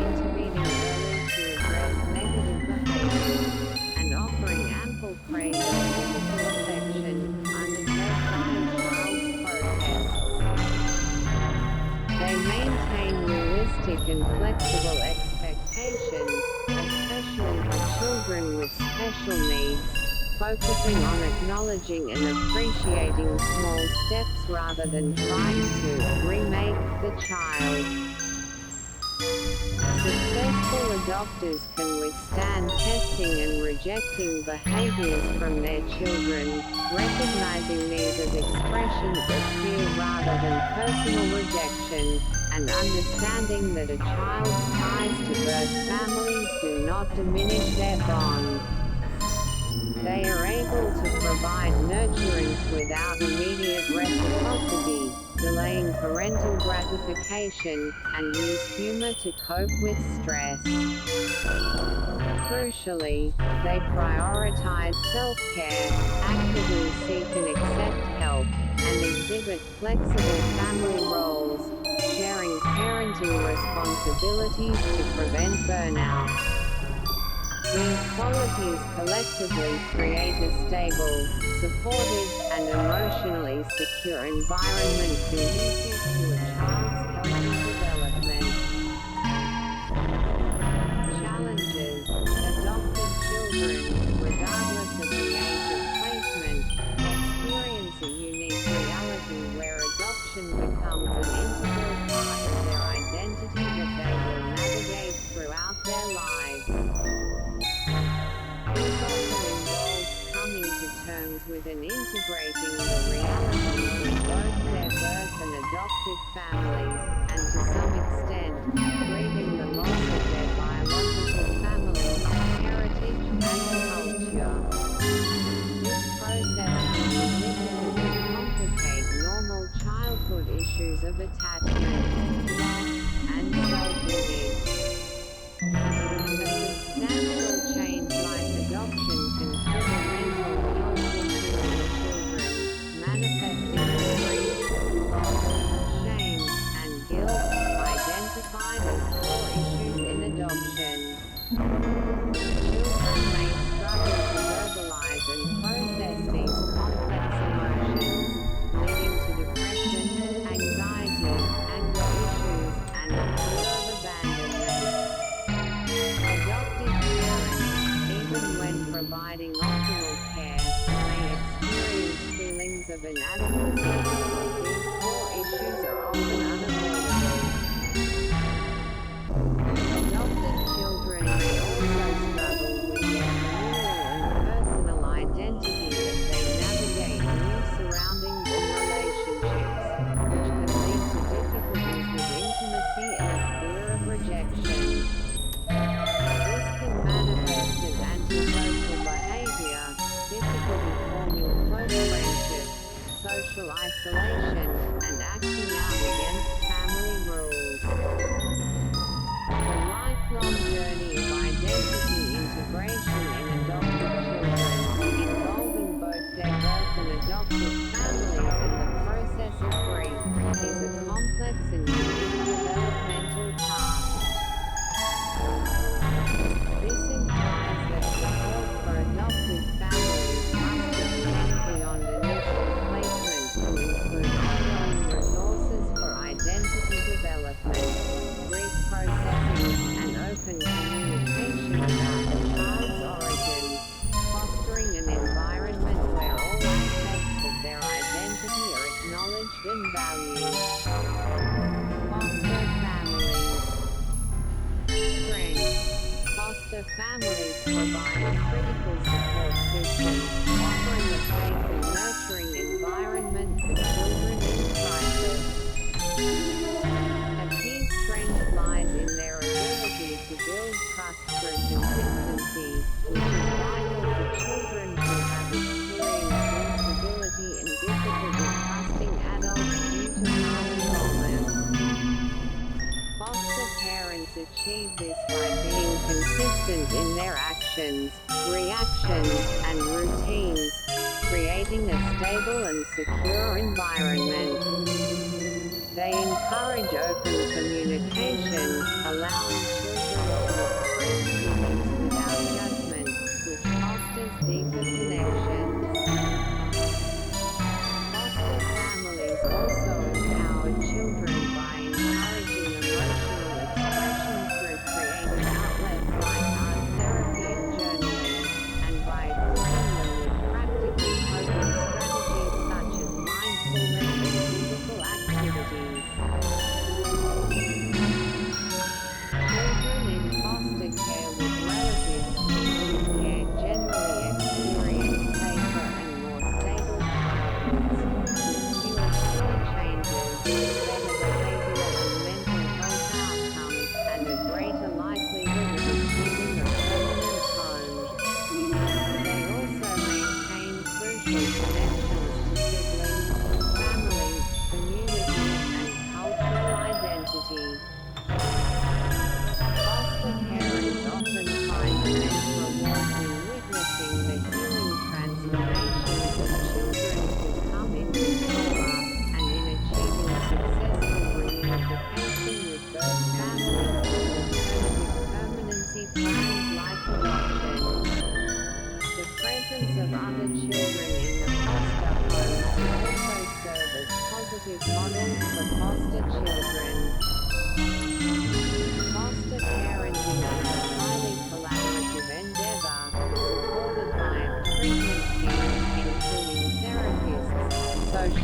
Speaker 1: intervening early to address negative behavior, and offering ample praise and physical affection under their child's protests. They maintain realistic and flexible expectations, especially for children with special needs, focusing on acknowledging and appreciating small steps rather than trying to remake the child. Successful adopters can withstand testing and rejecting behaviors from their children, recognizing these as expressions of fear rather than personal rejection, and understanding that a child's ties to birth families do not diminish their bond. They are able to provide nurturance without immediate reciprocity, delaying parental gratification, and use humor to cope with stress. Crucially, they prioritize self-care, actively seek and accept help, and exhibit flexible family roles, sharing parenting responsibilities to prevent burnout. These qualities collectively create a stable, supportive, and emotionally secure environment conducive to a child's healthy development. Challenges: adopted children, regardless of the age of placement, experience a unique reality where adoption becomes an integral part of their identity that they will navigate throughout their lives. This often involves coming to terms with and integrating the realities of both their birth and adoptive families, and to some extent, grieving the loss of their biological family, heritage, and culture. This process can significantly complicate normal childhood issues of attachment, loss, and self-image. A substantial change like adoption can trigger mental health issues in children, manifesting as grief, loss, shame, and guilt, identified as core issues in adoption. Children may struggle to verbalize and process these complex emotions, leading to depression, anxiety, anger issues, and a fear of abandonment. Adoptive parents, even when providing optimal care, may experience feelings of inadequacy because these core issues are often unavoidable. Adopted children may also struggle with their communal and personal identity as they navigate new surroundings and relationships, which can lead to difficulties with intimacy and a fear of rejection. This can manifest as antisocial behavior, difficulty forming close friendships, social isolation, and acting out against family rules. The lifelong journey of identity integration in adopted children, involving both their birth and adoptive families and the process of grief, is a complex and unique developmental task. This implies that support for adoptive families must extend beyond initial placement to include ongoing resources for identity development, grief processing, and open communication about the child's origins, fostering an environment where all aspects of their identity are acknowledged and valued. Foster families. Strength. Foster families provide a critical support system, offering a safe and nurturing environment for children in crisis. A key strength lies in their ability to build trust through consistency, which is vital for children who have experienced instability and difficulty trusting adults due to non-involvement. Foster parents achieve this by being consistent in their actions, reactions, and routines, creating a stable and secure environment. They encourage open communication, allowing children to express feelings without judgment, which fosters deeper connections. Foster families also empower children by encouraging emotional expression through creative outlets like art therapy and journaling, and by equipping them with practical coping strategies such as mindfulness and physical activities.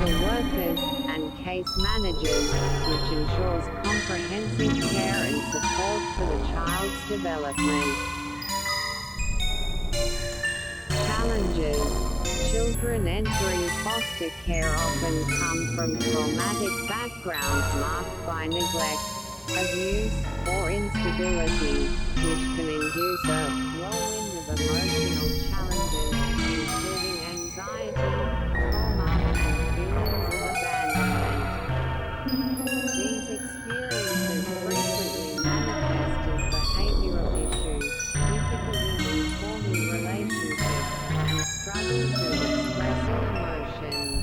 Speaker 1: social workers, and case managers, which ensures comprehensive care and support for the child's development. Challenges. Children entering foster care often come from traumatic backgrounds marked by neglect, abuse, or instability, which can induce a whirlwind of emotional challenges, including anxiety, trauma, and feelings of abandonment. These experiences frequently manifest as behavioral issues, difficulties in forming relationships, and struggles with expressing emotions.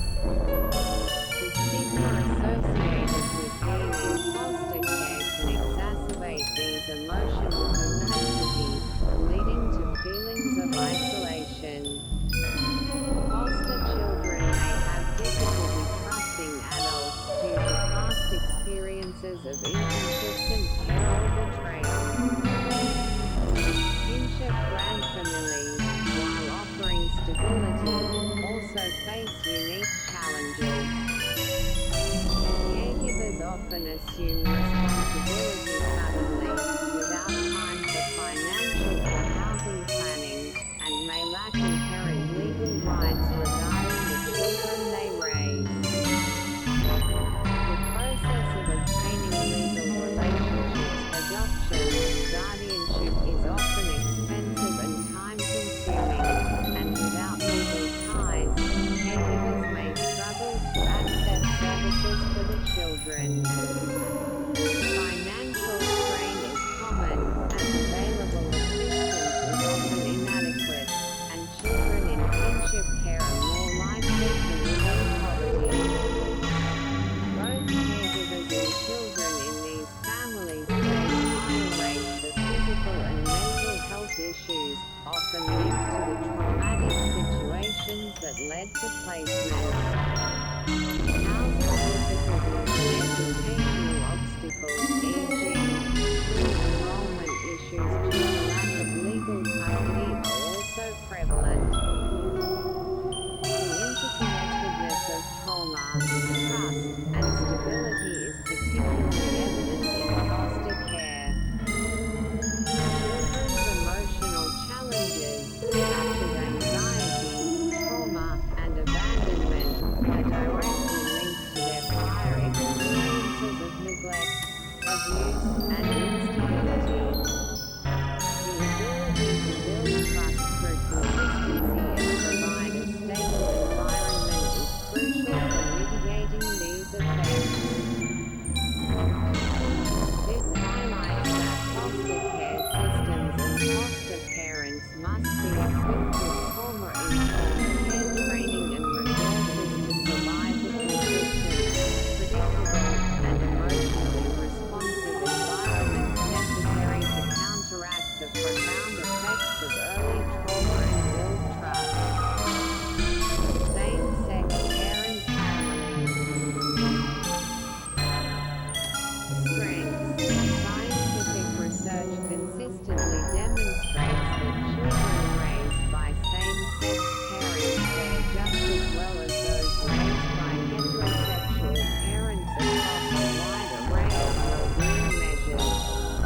Speaker 1: The stigma associated with being in foster care can exacerbate these emotional complexities, leading to feelings of isolation. Foster children may have difficulty trusting adults due to past experiences of inconsistent care or betrayal. Kinship grandfamilies, while offering stability, also face unique challenges. Caregivers often assume responsibility suddenly, without time for financial or housing planning, and may lack inherent legal rights regarding the children they raise. The process of obtaining legal relationships, adoption, guardianship is often expensive and time-consuming, and without legal ties, caregivers may struggle to access services for the children. Financial strain is common, as available assistance is often inadequate, and children in kinship care are more likely to live in poverty. Both caregivers and children in these families face higher rates of physical and mental health issues, often linked to the traumatic situations that led to placement. Housing difficulties and educational obstacles, e.g., school enrollment issues due to lack of legal custody, are also prevalent. The interconnectedness of trauma, trust, and stability is particularly evident in foster care. Children's emotional challenges, such as anxiety, trauma, and abandonment, are directly linked to their prior experiences of neglect, abuse, and instability. The ability to build trust through consistency and provide a stable environment is crucial for mitigating these effects. This highlights that foster care systems and foster parents must be equipped with trauma-informed care training and resources to provide the consistent, predictable, and emotionally responsive environment necessary to counteract the profound effects of early trauma and build trust. Same-sex parent families. Strengths. Scientific research consistently demonstrates that children raised by same-sex parents fare just as well as those raised by heterosexual parents across a wide array of well-being measures,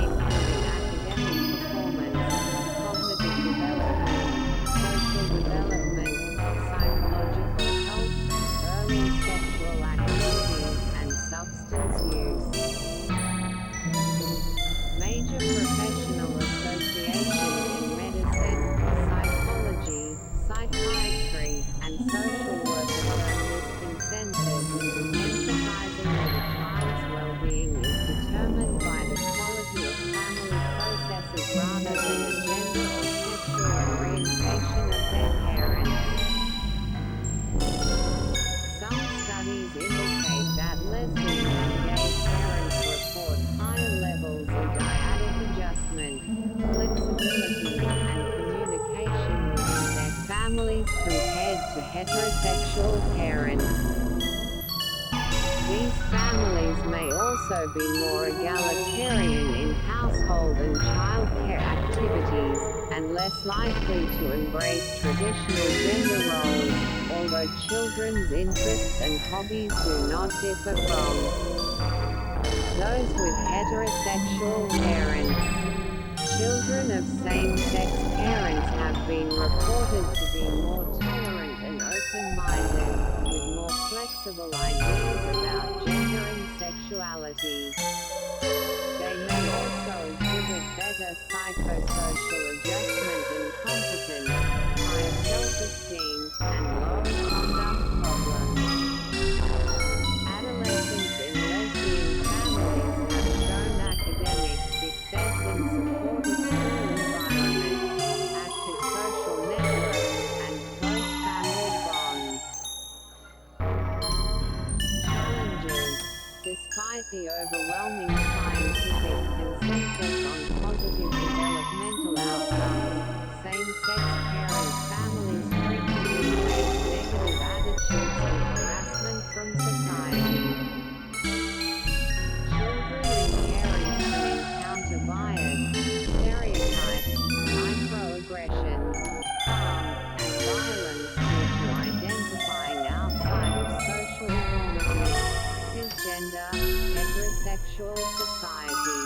Speaker 1: including academic performance, cognitive development, social development, psychological health, early sexual activity, and substance use. Major professional associations in medicine, psychology, psychiatry, and social work affirm this consensus, emphasizing that a child's well-being is determined by the quality of family processes rather than the gender or sexual orientation of their parents. Some studies indicate that lesbian and gay parents report higher levels of dyadic adjustment, flexibility, and communication within their families compared to heterosexual parents. These families may also be more egalitarian in household and child care activities, and less likely to embrace traditional gender roles, although children's interests and hobbies do not differ from those with heterosexual parents. Children of same-sex parents have been reported to be more tolerant and open-minded, with more flexible ideas about gender and sexuality. They may also exhibit better psychosocial adjustment and competence, higher self-esteem, and lower conduct problems. Adolescents in lesbian families have shown academic success in supportive school environments, active social networks, and close family bonds. Challenges. Despite the overwhelming scientific consensus on positive developmental outcomes, same-sex parent families frequently face negative attitudes and harassment from society. Children and parents can encounter bias, stereotypes, microaggressions, harm, and violence due to identifying outside of social normative, cisgender, heterosexual society.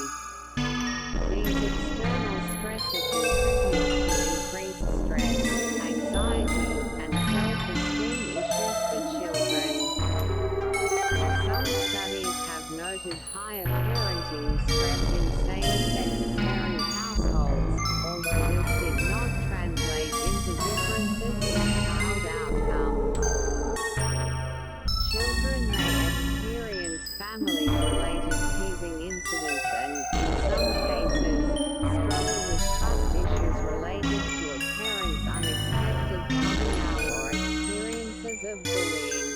Speaker 1: These external stressors contribute to increased stress, anxiety, and self-esteem issues for children. Some studies have noted higher parenting stress in same-sex parent households, although this did not translate into differences in child outcomes. Children may experience family-related teasing incidents and, in some cases, struggle with trust issues related to a parent's unexpected coming out or experiences of bullying.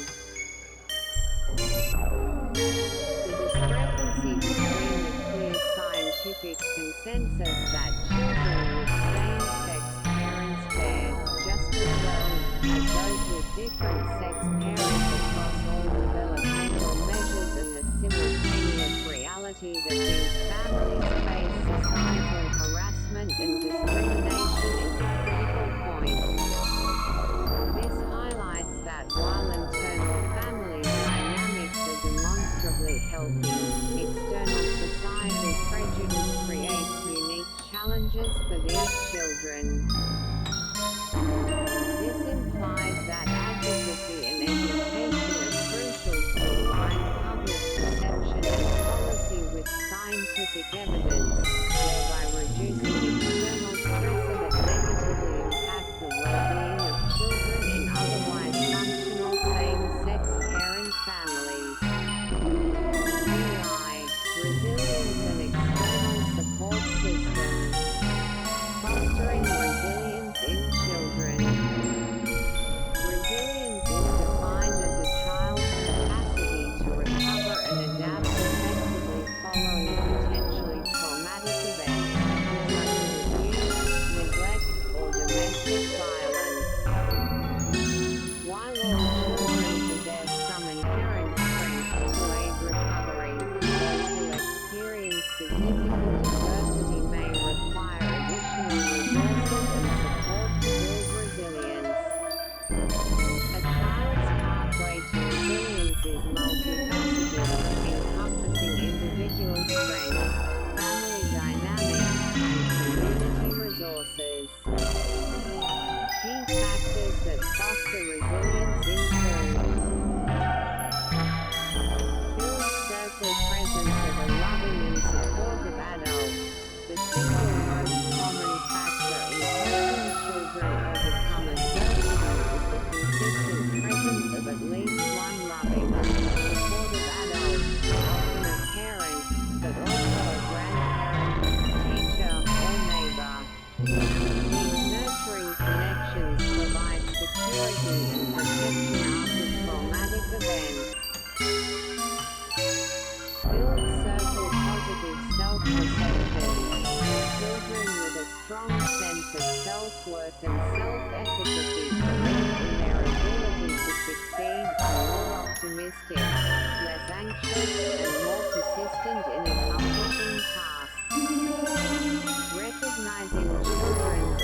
Speaker 1: The discrepancy between the clear scientific consensus that children with same-sex parents fare just as well as those with different sex parents across all developmental measures and the simultaneous reality that these families face societal harassment and discrimination is a critical point. This highlights that while internal family dynamics are demonstrably healthy, external societal prejudice creates unique challenges for these children. This implies that advocacy and education are crucial to align public perception and policy with scientific evidence, thereby reducing external stressors that negatively impact the well-being of children in otherwise functional same-sex parent families. BI, resilience and external support systems. Fostering resilience in children. Resilience is defined as a child's capacity to recover and adapt effectively following potentially traumatic events, such as abuse, neglect, or domestic violence. While all children possess some inherent strengths to aid recovery, those who experience significant adversity may require additional resources and support to build resilience. A child's pathway to resilience is multifaceted, encompassing individual strengths, family dynamics, and community resources. Key factors that foster resilience include build circle presence of a loving and supportive adult. The single most common factor in helping children overcome adversity is the consistent presence of at least one loving, supportive adult, often a parent, but also a grandparent, teacher, or neighbor. These nurturing connections provide security and protection after traumatic events. Build circle positive self-perception. Children with a strong sense of self-worth and self-efficacy believe in their ability to succeed, are more optimistic, less anxious, and more persistent in accomplishing tasks. Recognizing children's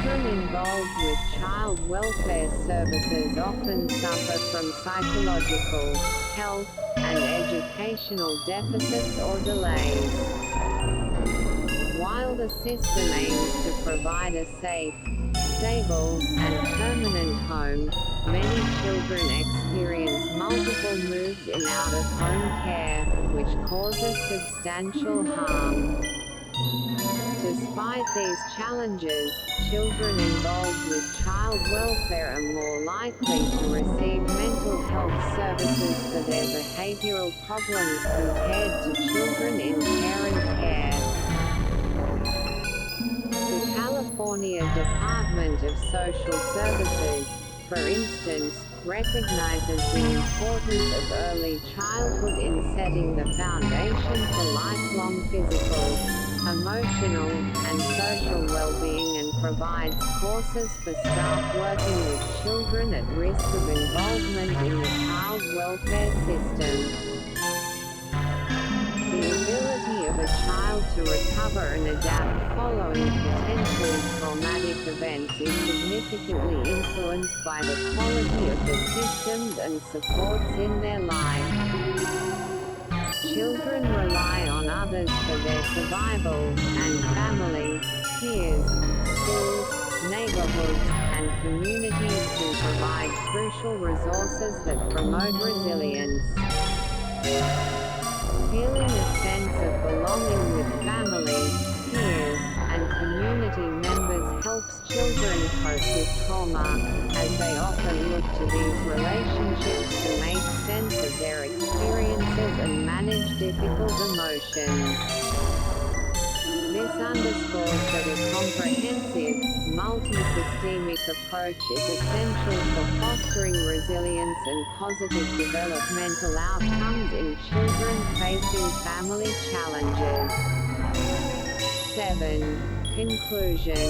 Speaker 1: Children involved with child welfare services often suffer from psychological, health, and educational deficits or delays. While the system aims to provide a safe, stable, and permanent home, many children experience multiple moves in out-of-home care, which causes substantial harm. Despite these challenges, children involved with child welfare are more likely to receive mental health services for their behavioral problems compared to children in parent care. The California Department of Social Services, for instance, recognizes the importance of early childhood in setting the foundation for lifelong physical, emotional, and social well-being and provides courses for staff working with children at risk of involvement in the child welfare system. The ability of a child to recover and adapt following potentially traumatic events is significantly influenced by the quality of the systems and supports in their life. Children rely on others for their survival, and family, peers, schools, neighborhoods, and communities can provide crucial resources that promote resilience. Feeling a sense of belonging with family, peers, and community members helps children cope with trauma, as they often look to these relationships to make sense of their experiences and manage difficult emotions. This underscores that a comprehensive, multi-systemic approach is essential for fostering resilience and positive developmental outcomes in children facing family challenges. 7. Conclusion.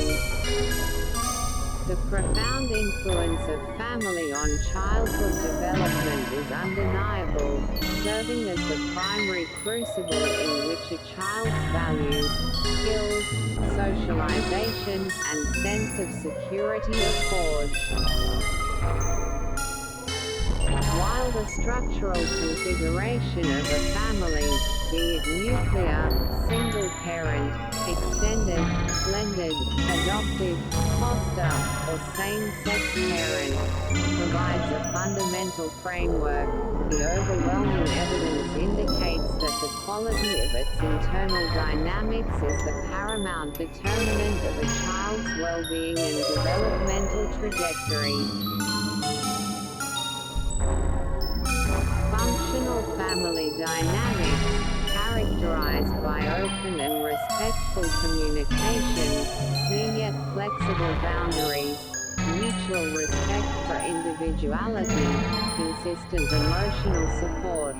Speaker 1: The profound influence of family on childhood development is undeniable, serving as the primary crucible in which a child's values, skills, socialization, and sense of security are forged. While the structural configuration of a family, be it nuclear, single-parent, extended, blended, adoptive, foster, or same-sex parent, provides a fundamental framework, the overwhelming evidence indicates that the quality of its internal dynamics is the paramount determinant of a child's well-being and developmental trajectory. Functional family dynamics, characterized by open and respectful communication, clear yet flexible boundaries, mutual respect for individuality, consistent emotional support,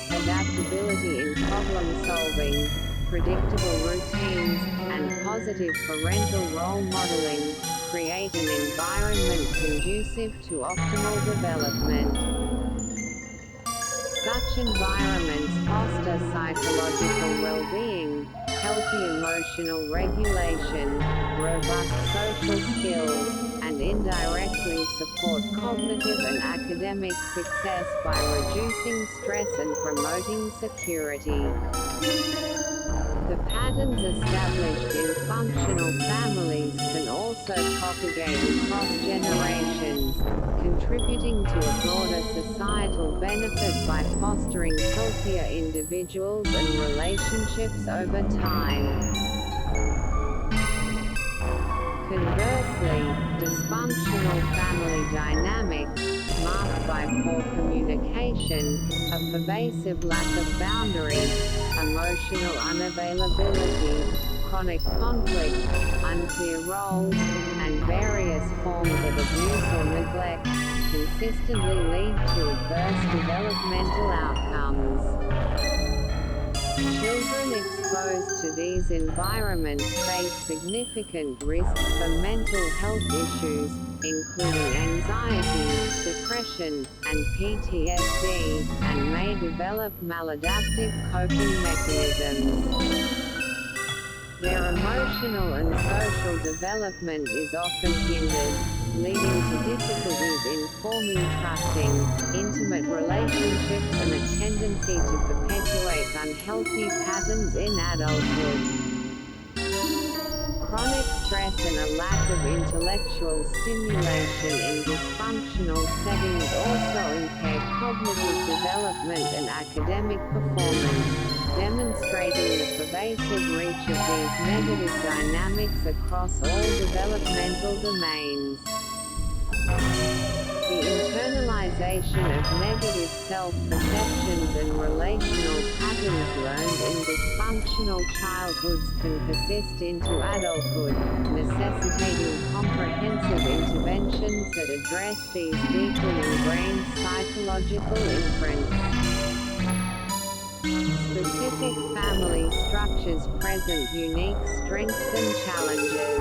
Speaker 1: adaptability in problem solving, predictable routines, and positive parental role modeling, create an environment conducive to optimal development. Such environments foster psychological well-being, healthy emotional regulation, robust social skills, and indirectly support cognitive and academic success by reducing stress and promoting security. The patterns established in functional families can also propagate across generations, contributing to a broader societal benefit by fostering healthier individuals and relationships over time. Conversely, dysfunctional family dynamics, marked by poor communication, a pervasive lack of boundaries, emotional unavailability, chronic conflict, unclear roles, and various forms of abuse or neglect, consistently lead to adverse developmental outcomes. Children exposed to these environments face significant risk for mental health issues, including anxiety, depression, and PTSD, and may develop maladaptive coping mechanisms. Their emotional and social development is often hindered, leading to difficulties in forming trusting, intimate relationships and a tendency to perpetuate unhealthy patterns in adulthood. Chronic stress and a lack of intellectual stimulation in dysfunctional settings also impair cognitive development and academic performance, demonstrating the pervasive reach of these negative dynamics across all developmental domains. The internalization of negative self-perceptions and relational patterns learned in dysfunctional childhoods can persist into adulthood, necessitating comprehensive interventions that address these deeply ingrained psychological imprints. Specific family structures present unique strengths and challenges.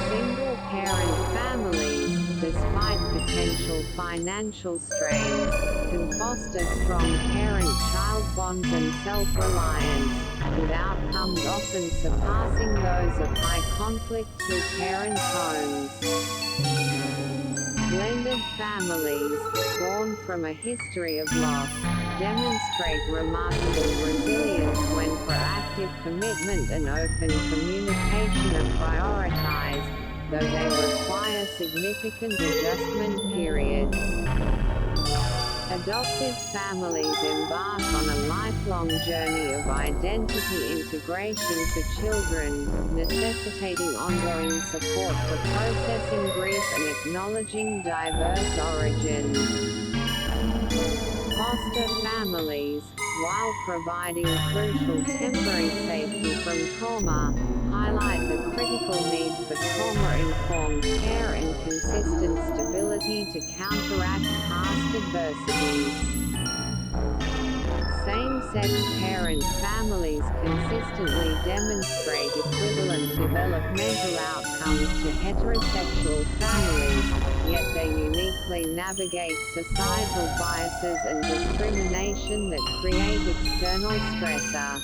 Speaker 1: Single-parent families, despite potential financial strains, can foster strong parent-child bonds and self-reliance, with outcomes often surpassing those of high-conflict two-parent homes. Blended families, born from a history of loss, demonstrate remarkable resilience when proactive commitment and open communication are prioritized, though they require significant adjustment periods. Adoptive families embark on a lifelong journey of identity integration for children, necessitating ongoing support for processing grief and acknowledging diverse origins. Foster families, while providing crucial temporary safety from trauma, highlight the critical need for trauma-informed care and consistent stability to counteract past adversities. Same-sex parent families consistently demonstrate equivalent developmental outcomes to heterosexual families, yet they uniquely navigate societal biases and discrimination that create external stressor.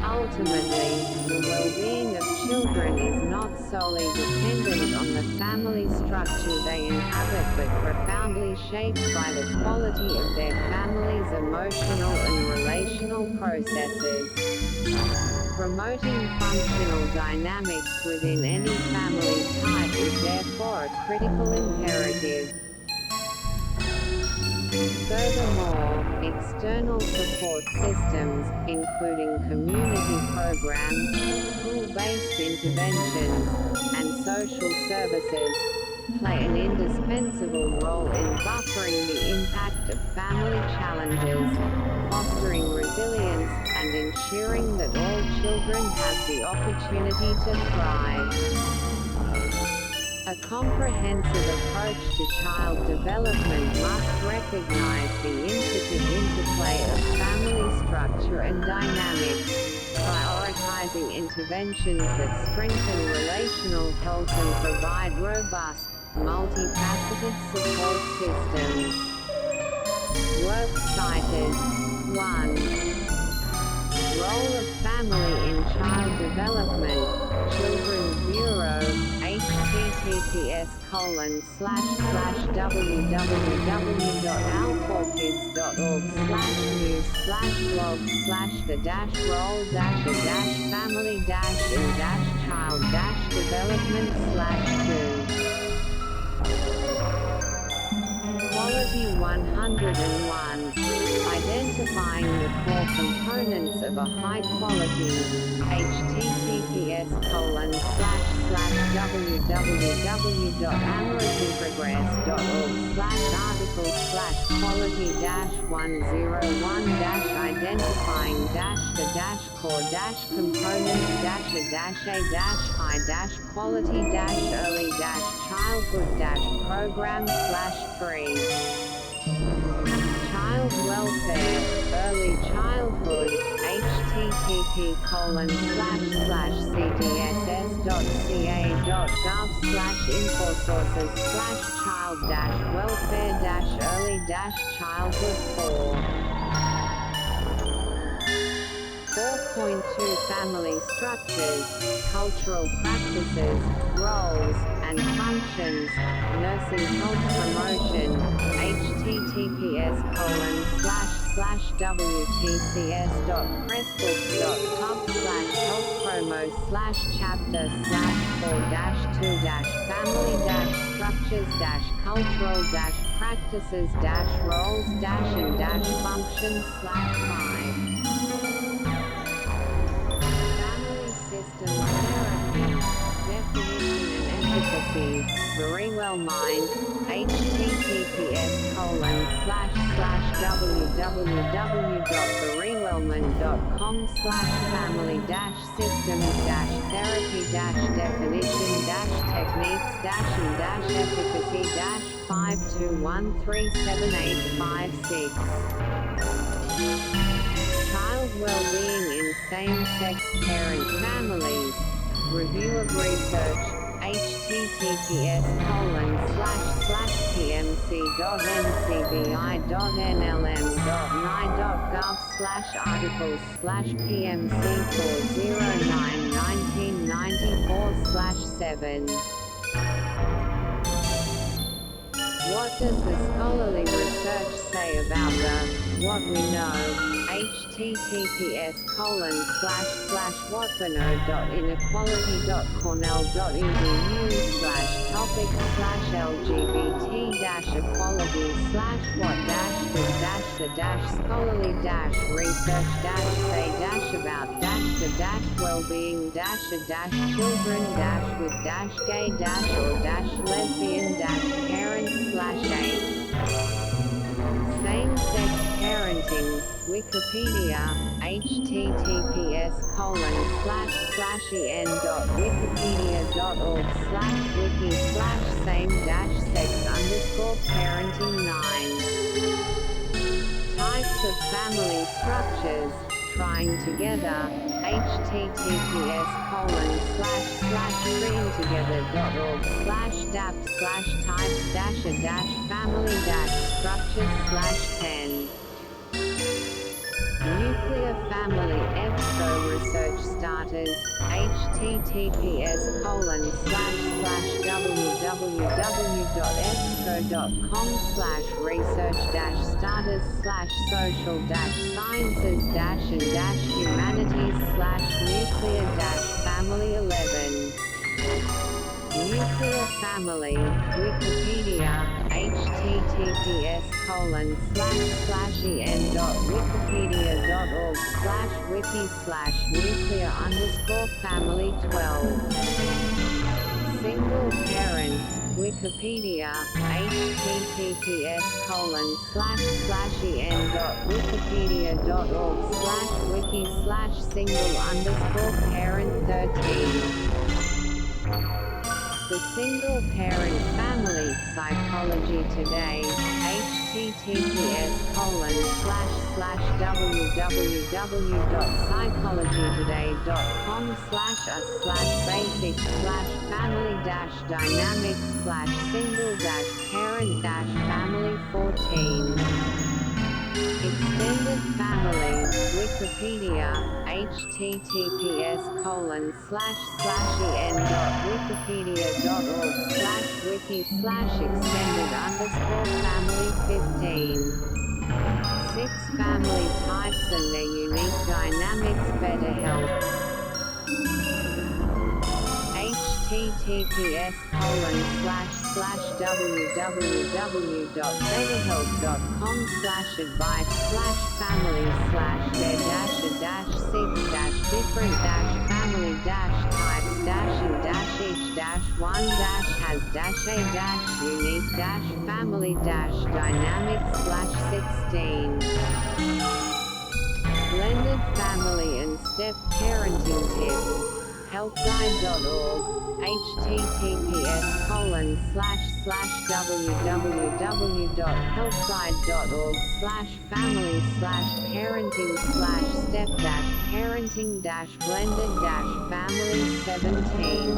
Speaker 1: Ultimately, the well-being of children is not solely dependent on the family structure they inhabit but profoundly shaped by the quality of their family's emotional and relational processes. Promoting functional dynamics within any family type is therefore a critical imperative. Furthermore, external support systems, including community programs, school-based interventions, and social services, play an indispensable role in buffering the impact of family challenges, fostering resilience, and ensuring that all children have the opportunity to thrive. A comprehensive approach to child development must recognize the intricate interplay of family structure and dynamics, prioritizing interventions that strengthen relational health and provide robust, multifaceted support systems. Work cited. 1. Role of family in child development, Children's Bureau, https://www.alcorkids.org/news/blog/the-role-in-child-development/2. Quality 101. Identifying the core components of a high-quality, https://www.amorosinfogress.org/article/quality-101-identifying-the-core-components-a-high-quality-a-3. Child welfare, early childhood, http://cdss.ca.gov/infosources/child-welfare-early-childhood 4. 2.2 Family structures, cultural practices, roles, and functions, nursing health promotion, https://www.healthpromos/chapter/4-2-family-structures-roles-and-functions/5. Family system therapy. Definition and efficacy. Very well mind. https://www.therealman.com/family-systems-therapy-definition-efficacy-5213785 Child well-being in same-sex parent families. Review of research. https://pmc.ncbi.nlm.ni.gov/articles/pmc/09/1994/7 What does the scholarly research say about what we know? https://whatweknow.inequality.cornell.edu/topics/lgbt-equality/what-the-dash-the-dash-scholarly-with-gay-or-lesbian-parents/Same-sex parenting, Wikipedia, https://en.wikipedia.org/wiki/same-sex_parenting 9 Types of family structures, trying together, https://tryingtogether.org/daps/types-a-family-structures/10 Nuclear family EBSCO research starters, https://www.ebsco.com/research-starters/social-sciences-and-humanity/nuclear-family 11 Nuclear family, Wikipedia, https://en.wikipedia.org/wiki/nuclear_family 12 Single parent, Wikipedia, https://en.wikipedia.org/wiki/single_parent 13 The single-parent family, Psychology Today, https://www.psychology-today.com/a/basic/family-dynamics/single-parent-family 14 Extended family, Wikipedia, https://en.wikipedia.org/wiki/extended_family 15 6 family types and their unique dynamics. Better health https://www.betterhelp.com/advice/family/-6-different-family-types-and-each-1-has-advice/16 Blended family and step parenting tips. Helpguide.org. https://www.helpguide.org/family/parenting-blended-family 17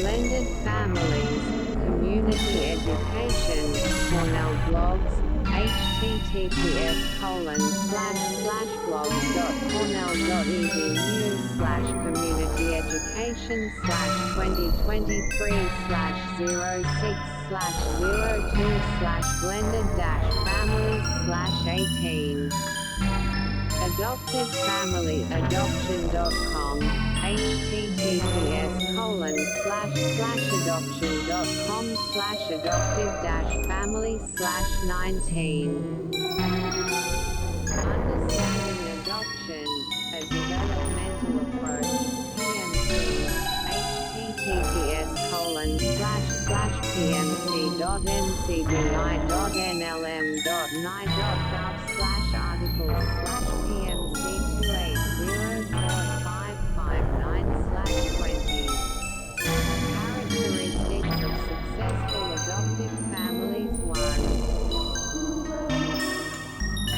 Speaker 1: Blended families, community education, Cornell blogs, https://cornell.edu/community-education/2023/06/026/blended-families/18 Adopted Family Adoption.com https://adoption.com/adoptive-family/19 Understanding Adoption, a Developmental Approach, PMC https://pmc.nc.nil.gov/articles/pmc 28/0559/20 Characteristics of Successful Adoptive Families 1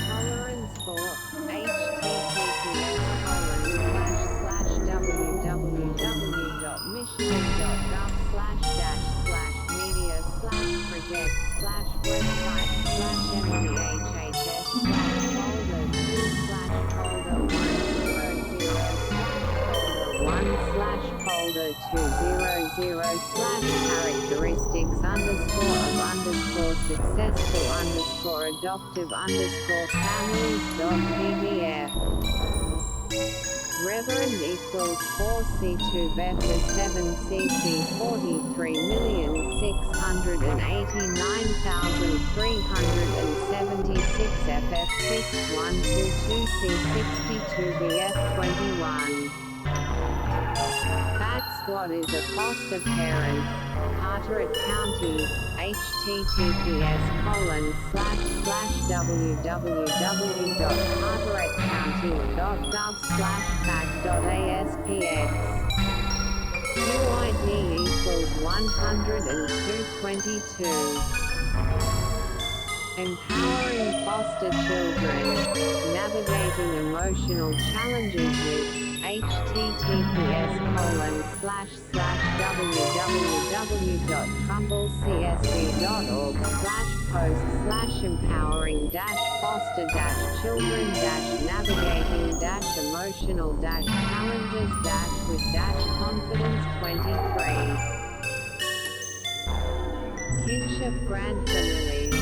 Speaker 1: Tolerance for https://characteristics_successful_adoptive_families1 Reverend equals 4C2 Bethel 7cc 43,689,376 FF6122C62 BF21 Facts What is a foster parent? Carteret County https://www.carteretcounty.gov/fact.aspx UID equals 10222 Empowering Foster Children, Navigating Emotional Challenges with https://www.trumbullcsv.org/post/empowering-foster-children-navigating-emotional-challenges-with-confidence 23 Kinship Grant Families,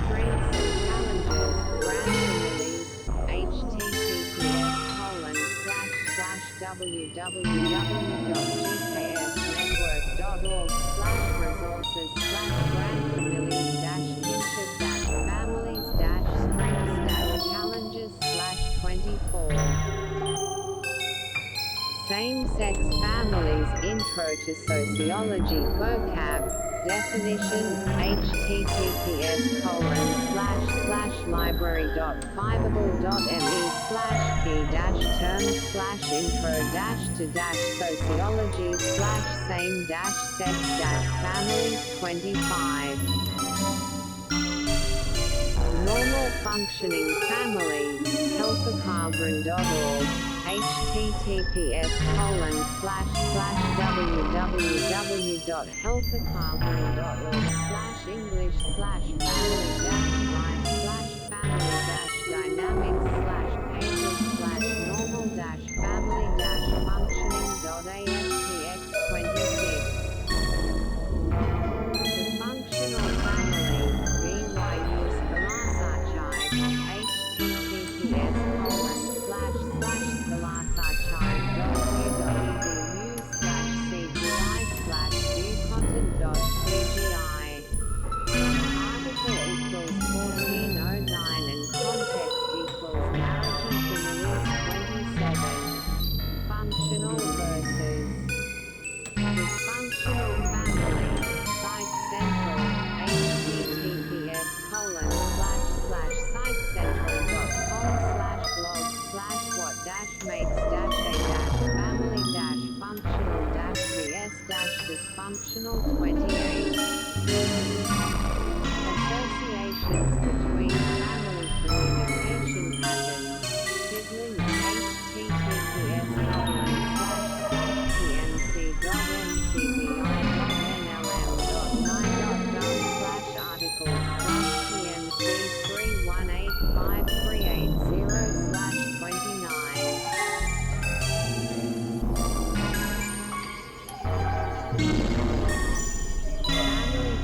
Speaker 1: Strengths and Challenges, Grant Families, https://www.gksnetwork.org/resources/grant-families-kinship-families-strengths-challenges/24 Same-sex families Intro to Sociology vocab definition https://library.fivable.me/key-terms/intro-to-sociology/same-sex-families 25 Normal Functioning Family, healthacarbon.org https://www.healthacarbon.org/english/family-life/family-dynamics/pages/normal-family-dynamics/pages/26 The Functional Family, BYU's Scholasarchive, https://scholasarchive.edu/cgi/viewcontent.cgi Article equals 1409 and context equals Marriage and Families 27 Functional versus Dysfunctional Family PsychCentral https://psychcentral.com/blog/what-makes-a-family-functional-vs-dysfunctional 28 Associations between family communication patterns Sibling https://pmc.ncbi.nlm.9.gov/articles/pmc Family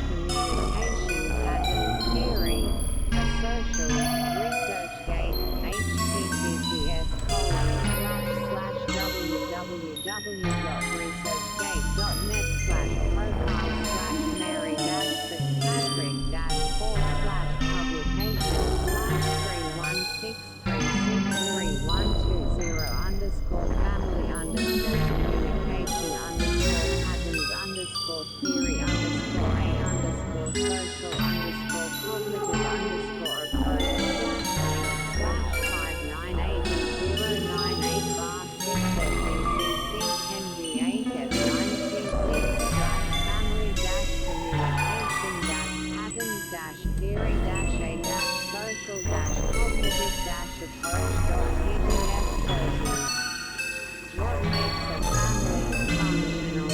Speaker 1: communication patterns theory. A social ResearchGate HTTPS://social-cognitive-approach.pdf. What makes a family functional?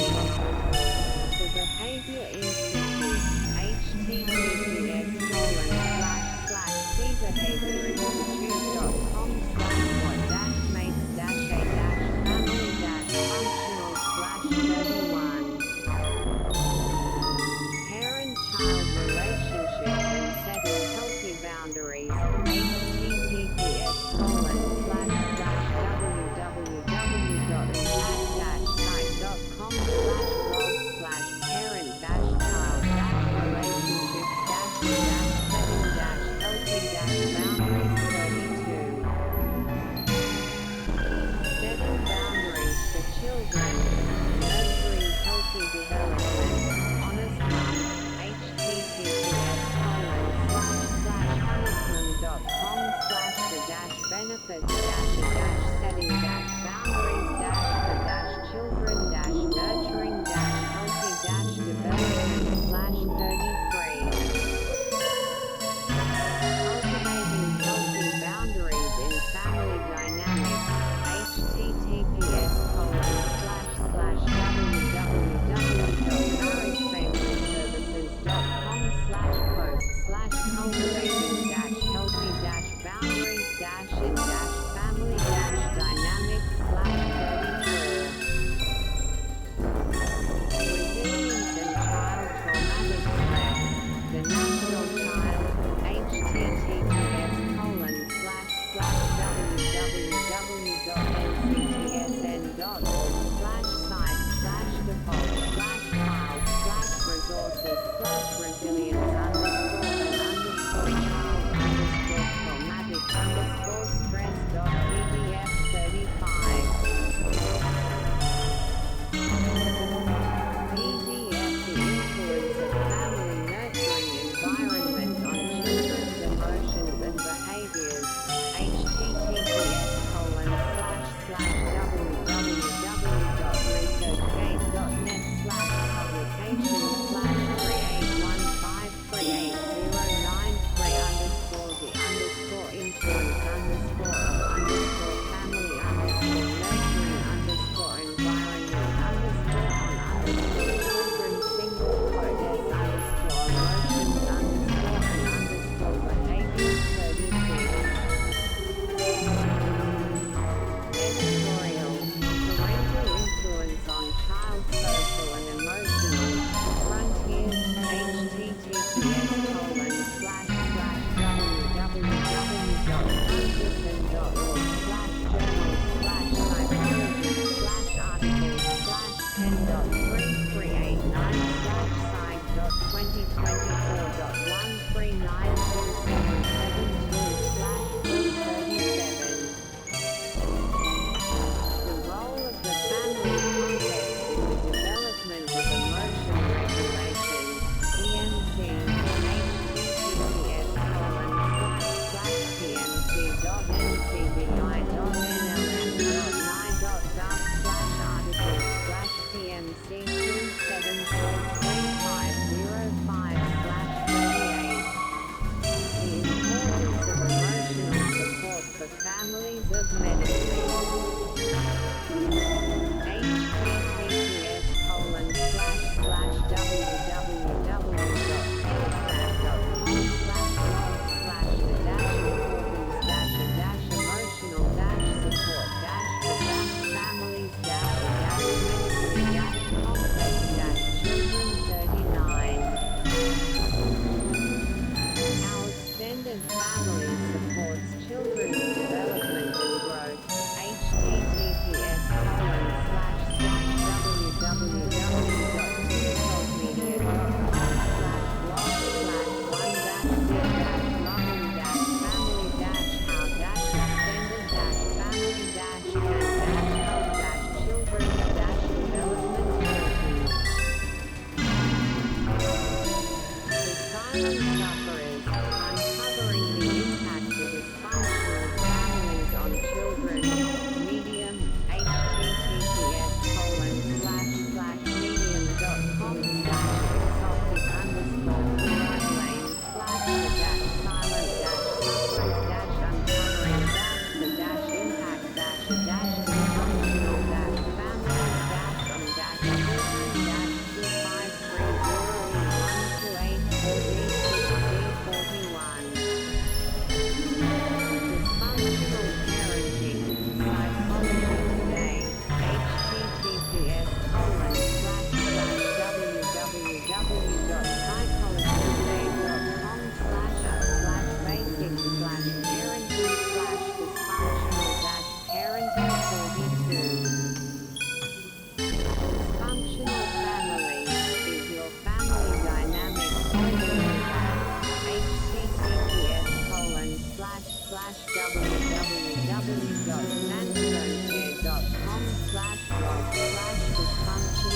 Speaker 1: The Behavior Institute, https://cbehaviourinstitute.com/what-makes-a-family-functional/31. Parent-child relationships and setting healthy boundaries, https://www.site.com/blog/parent-child-relationships-healthy-boundaries 32. Setting boundaries for children. Nurturing healthy development. Honest Mum. https://benefits-benefits-setting-boundaries-benefits-setting-boundaries-for-children-nurturing-healthy-development/33. Cultivating healthy boundaries in family dynamics. https://www.marriageFamily-Services.com/post/cultivating-healthy-boundaries-in-family-dynamics/34. Resilience and Child Traumatic Stress. The National Child. https://www.nctsn.org/site/default/resilience_stress.pdf35. PDF. The influence of family nurturing environment on children's emotions and behaviors. Editorial. Parental influence on child social and emotional frontiers. https://journals/journals/articles/10.33896.2024.1392672/1037. The role of the family context in the development of emotion regulation. EMC. https://pmc.ncbi.nlm.ni.gov/articles/pmc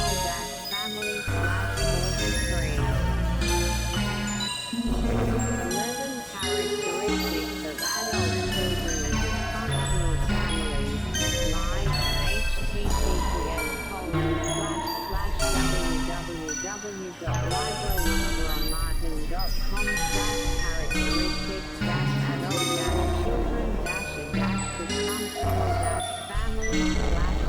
Speaker 1: adult-family/43. 11 characteristics of adult children in dysfunctional families. Live http://www.libraworldwithronmartin.com/characteristics-adult-children-dysfunctional-44. The impact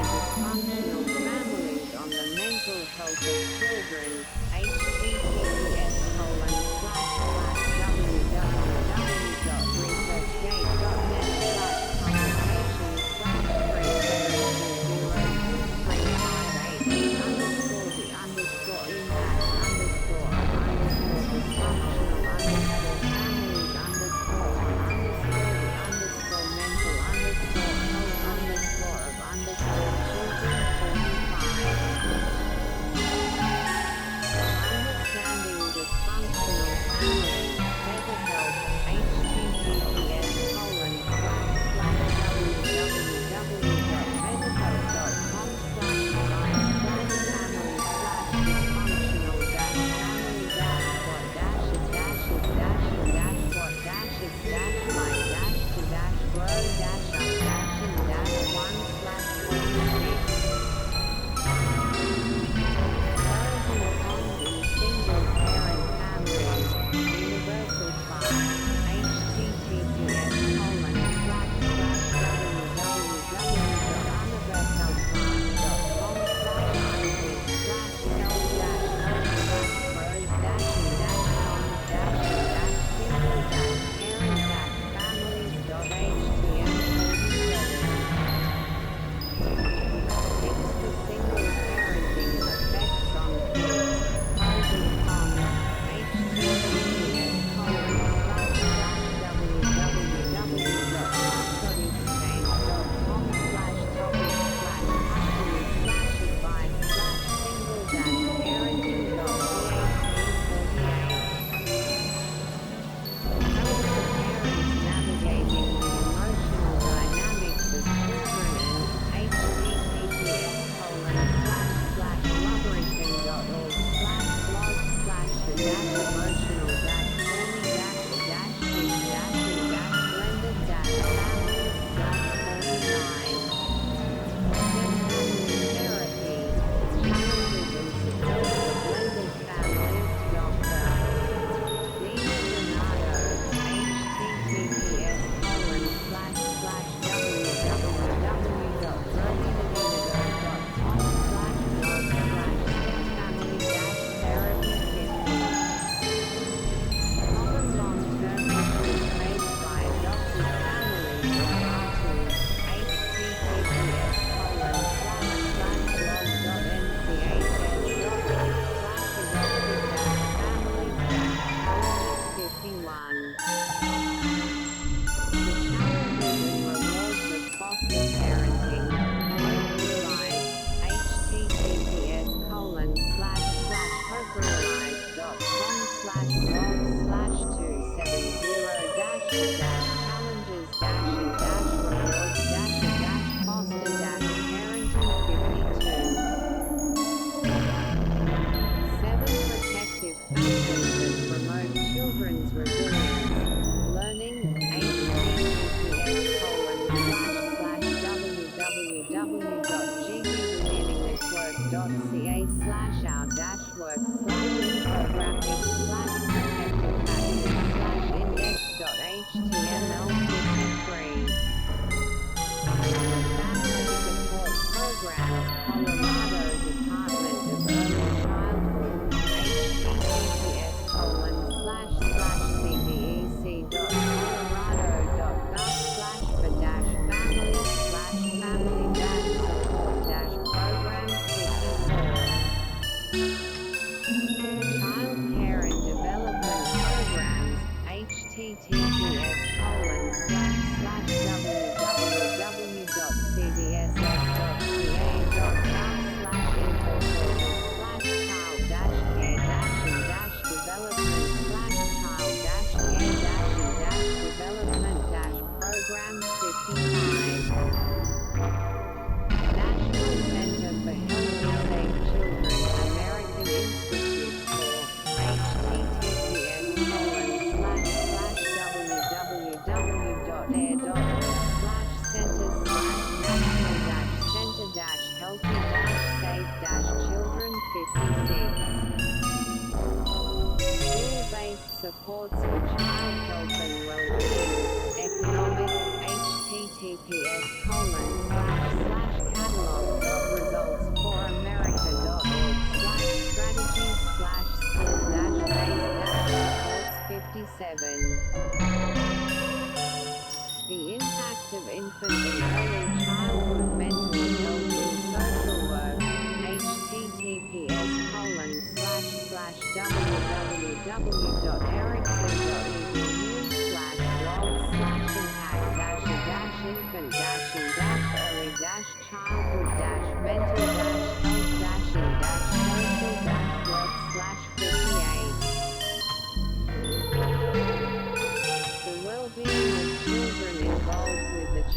Speaker 1: of dysfunctional families on the mental health of children. https://www.researchgate.net/publications/3703588_the_impact_of dysfunctional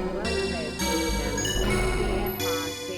Speaker 1: Welfare Freedom, CFRC,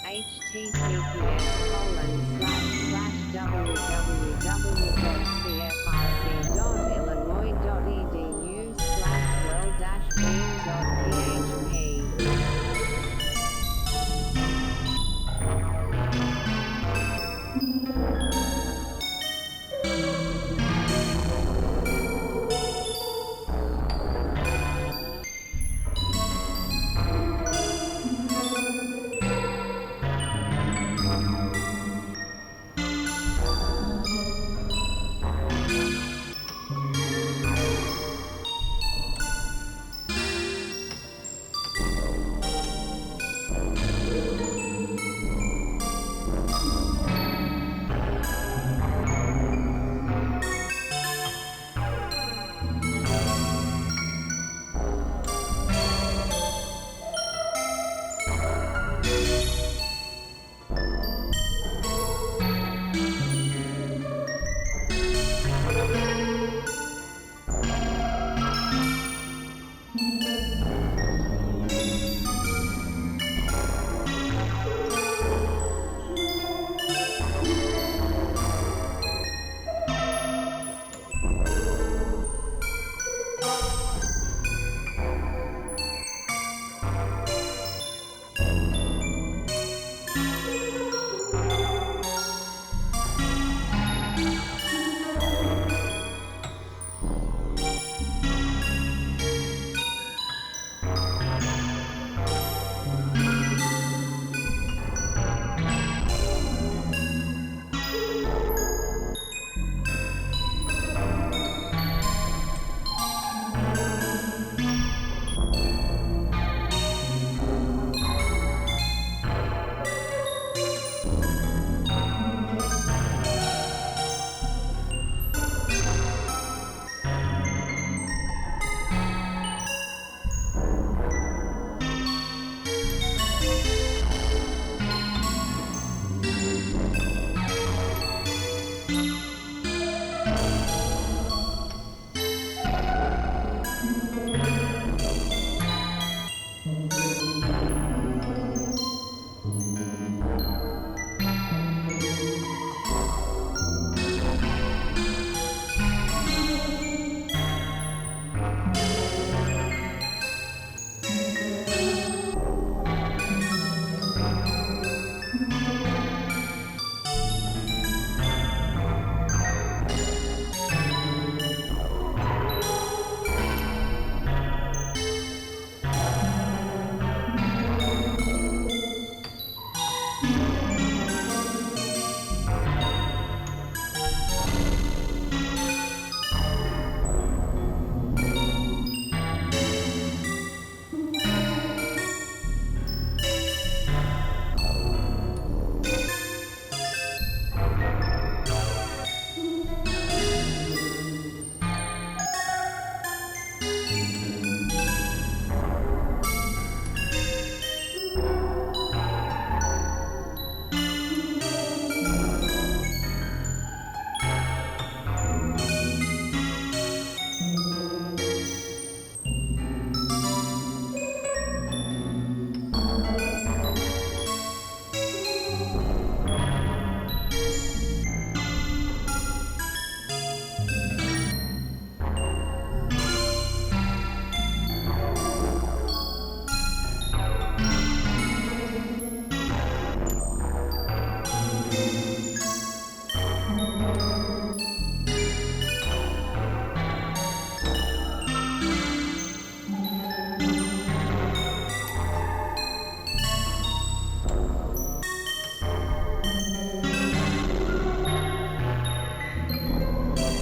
Speaker 1: https://www.cfrc.illinois.edu/well-beam.php.